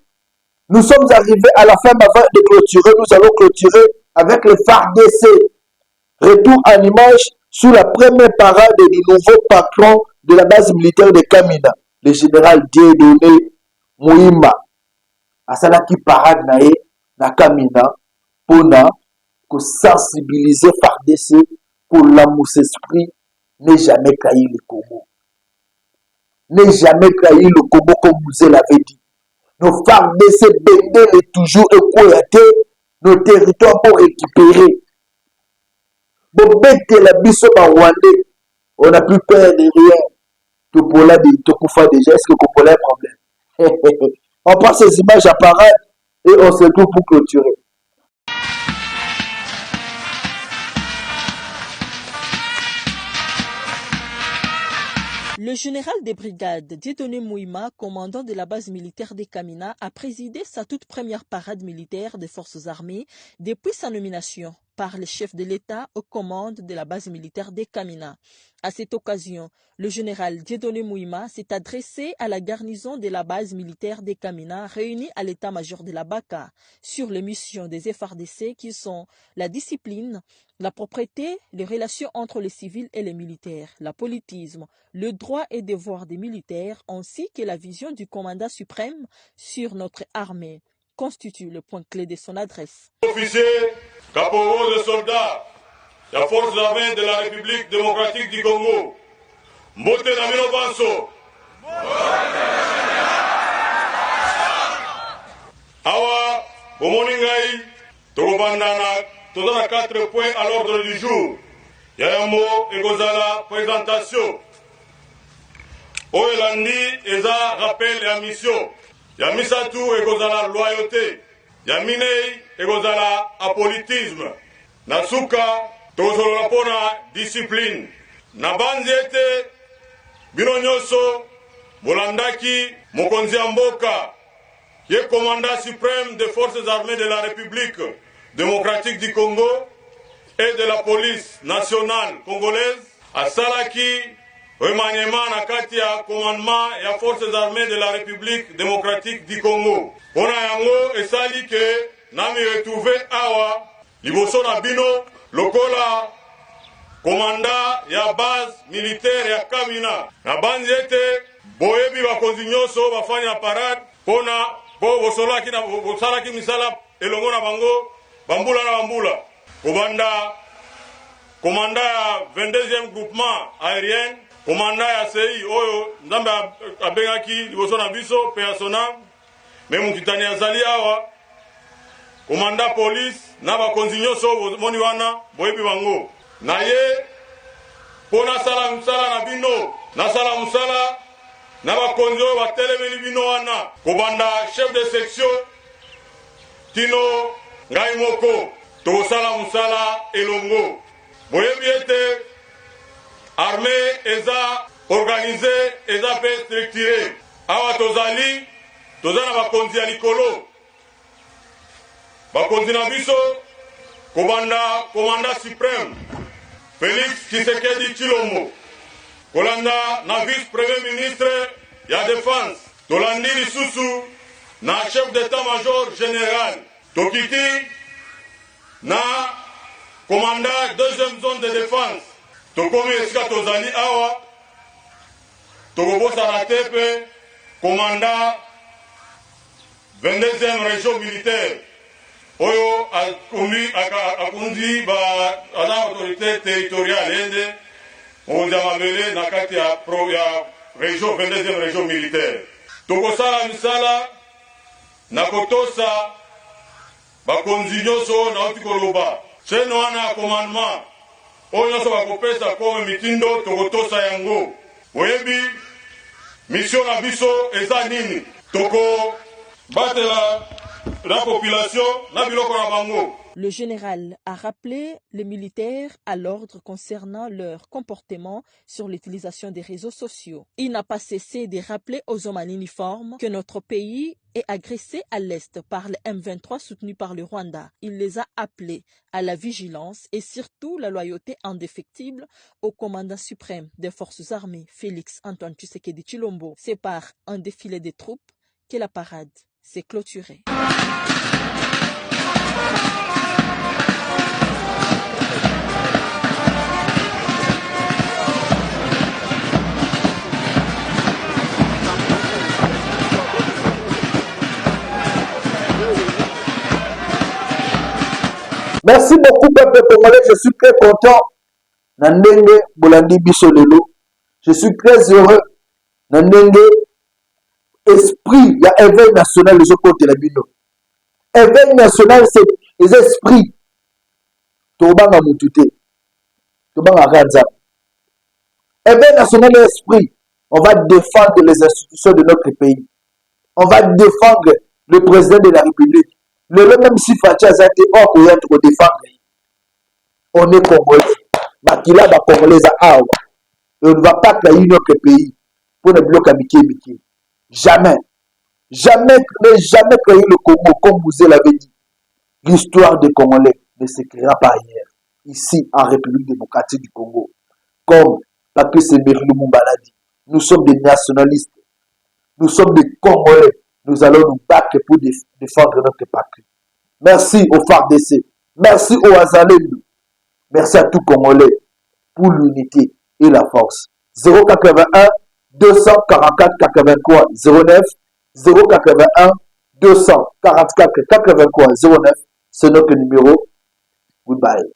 Nous sommes arrivés à la fin, avant de clôturer. Nous allons clôturer avec le FARDC. Retour en image sous la première parade du nouveau patron de la base militaire de Kamina, le général Dieudonné Mouima. Asalaki parade nae na Kamina pour sensibiliser FARDC pour l'amour esprit n'est jamais trahi le Congo. N'est jamais trahi le Congo comme vous l'avez dit. Nos FARDC Bendel est toujours écoyaté. Nos territoires pour récupérer. Bobette la biso ba Rwandais. On n'a plus peur de rien. Topola de Tokoufa déjà. Est-ce que Kopola a un problème? On passe ces images à parade et on se retrouve pour clôturer. Le général des brigades Dieudonné Mouima, commandant de la base militaire des Kamina, a présidé sa toute première parade militaire des forces armées depuis sa nomination par le chef de l'État aux commandes de la base militaire des Kamina. À cette occasion, le général Dieudonné Mouima s'est adressé à la garnison de la base militaire des Kamina réunie à l'état-major de la BACA sur les missions des FARDC qui sont la discipline, la propreté, les relations entre les civils et les militaires, la politisme, le droit et devoir des militaires ainsi que la vision du commandant suprême sur notre armée constitue le point clé de son adresse. Officiers, caporaux de soldats, la force armée de la République démocratique du Congo, Mbote Namino Banso, Awa, Bomoningai, Togobandana, Tozana 4 points à l'ordre du jour. Yayamo et Gozala, présentation. Oelandi, Eza, rappel et mission. Yamisatu et Gozala, loyauté. Yaminei et Gozala, apolitisme. Nasuka, Tozolapona, discipline. Nabanziete, Binonyoso, Bolandaki, Mokonzi Amboka, qui est commandant suprême des forces armées de la République démocratique du Congo et de la police nationale congolaise, à Salaki, remaniement na kati ya commandement et forces armées de la République démocratique du Congo. Pona yango esali ke nami retrouvé awa liboso na bino lokola commandant ya base militaire ya Kamina. Na banzi ete boyebi bakonzi nyonso bafani na parade pona bo bosolaki na bosalaki misala elongo na bango bambula na bambula. Kobanda commandant ya 22e groupement aérien, commandant ya CI oyo nzambe abengaki liboso na biso persona me mukitani azali awa commandant police na bakonzi nyonso moni wana boyebi bango na ye pona sala musala na bino na sala musala na bakonzi oyo batelemeli bino wana kobanda chef de section tino ngai moko tokosala musala elongo boyebi ete armée eza organisé eza mpe structuré awa tozali toza na bakonzi ya likolo bakonzi na biso kobanda commandant suprême Félix Tshisekedi Tshilombo kolanda na vice premier ministre ya défense tolandi lisusu na chef d'état-major général tokiti na commandant deuxième zone de défense tokomi esika tozali awa tokobosana te mpe commandant 22e région militaire oyo akundi aza autorité territoriale ende mokonzi ya mabele na kati ya région 22e région militaire tokosala misala na kotosa bakonzi nyonso nauti koloba seno wana ya commandement oyo nyonso bakopesa kome mitindo tokotosa yango oyebi mission na biso eza nini tokobatela la population na biloko na bango. Le général a rappelé les militaires à l'ordre concernant leur comportement sur l'utilisation des réseaux sociaux. Il n'a pas cessé de rappeler aux hommes en uniforme que notre pays est agressé à l'est par le M23 soutenu par le Rwanda. Il les a appelés à la vigilance et surtout la loyauté indéfectible au commandant suprême des forces armées, Félix Antoine Tshisekedi Tshilombo. C'est par un défilé de troupes que la parade s'est clôturée. Merci beaucoup, peuple congolais. Je suis très content. Nandenge Bolandi Bisolelo. Je suis très heureux. Nandenge esprit. Il y a éveil national les autres côtés de la bino. Éveil national, c'est les esprits. Tobanga Moutouté. Tobanga Ranza. Éveil national, l'esprit. On va défendre les institutions de notre pays. On va défendre le président de la République. Même si Fatia a été hors pour être défendre, on est Congolais. Makila va Congolais à Awa. Et on ne va pas créer notre pays pour le bloc à Mickey. Jamais. Jamais créer le Congo comme vous l'avez dit. L'histoire des Congolais ne s'écrira pas ailleurs. Ici, en République démocratique du Congo. Comme Papi Séméry Lumumba l'a dit. Nous sommes des nationalistes. Nous sommes des Congolais. Nous allons nous battre pour défendre notre patrie. Merci au FARDC. Merci au Azalendo. Merci à tout Congolais pour l'unité et la force. 081 244 83 09 081 244 83 09. C'est notre numéro. Goodbye.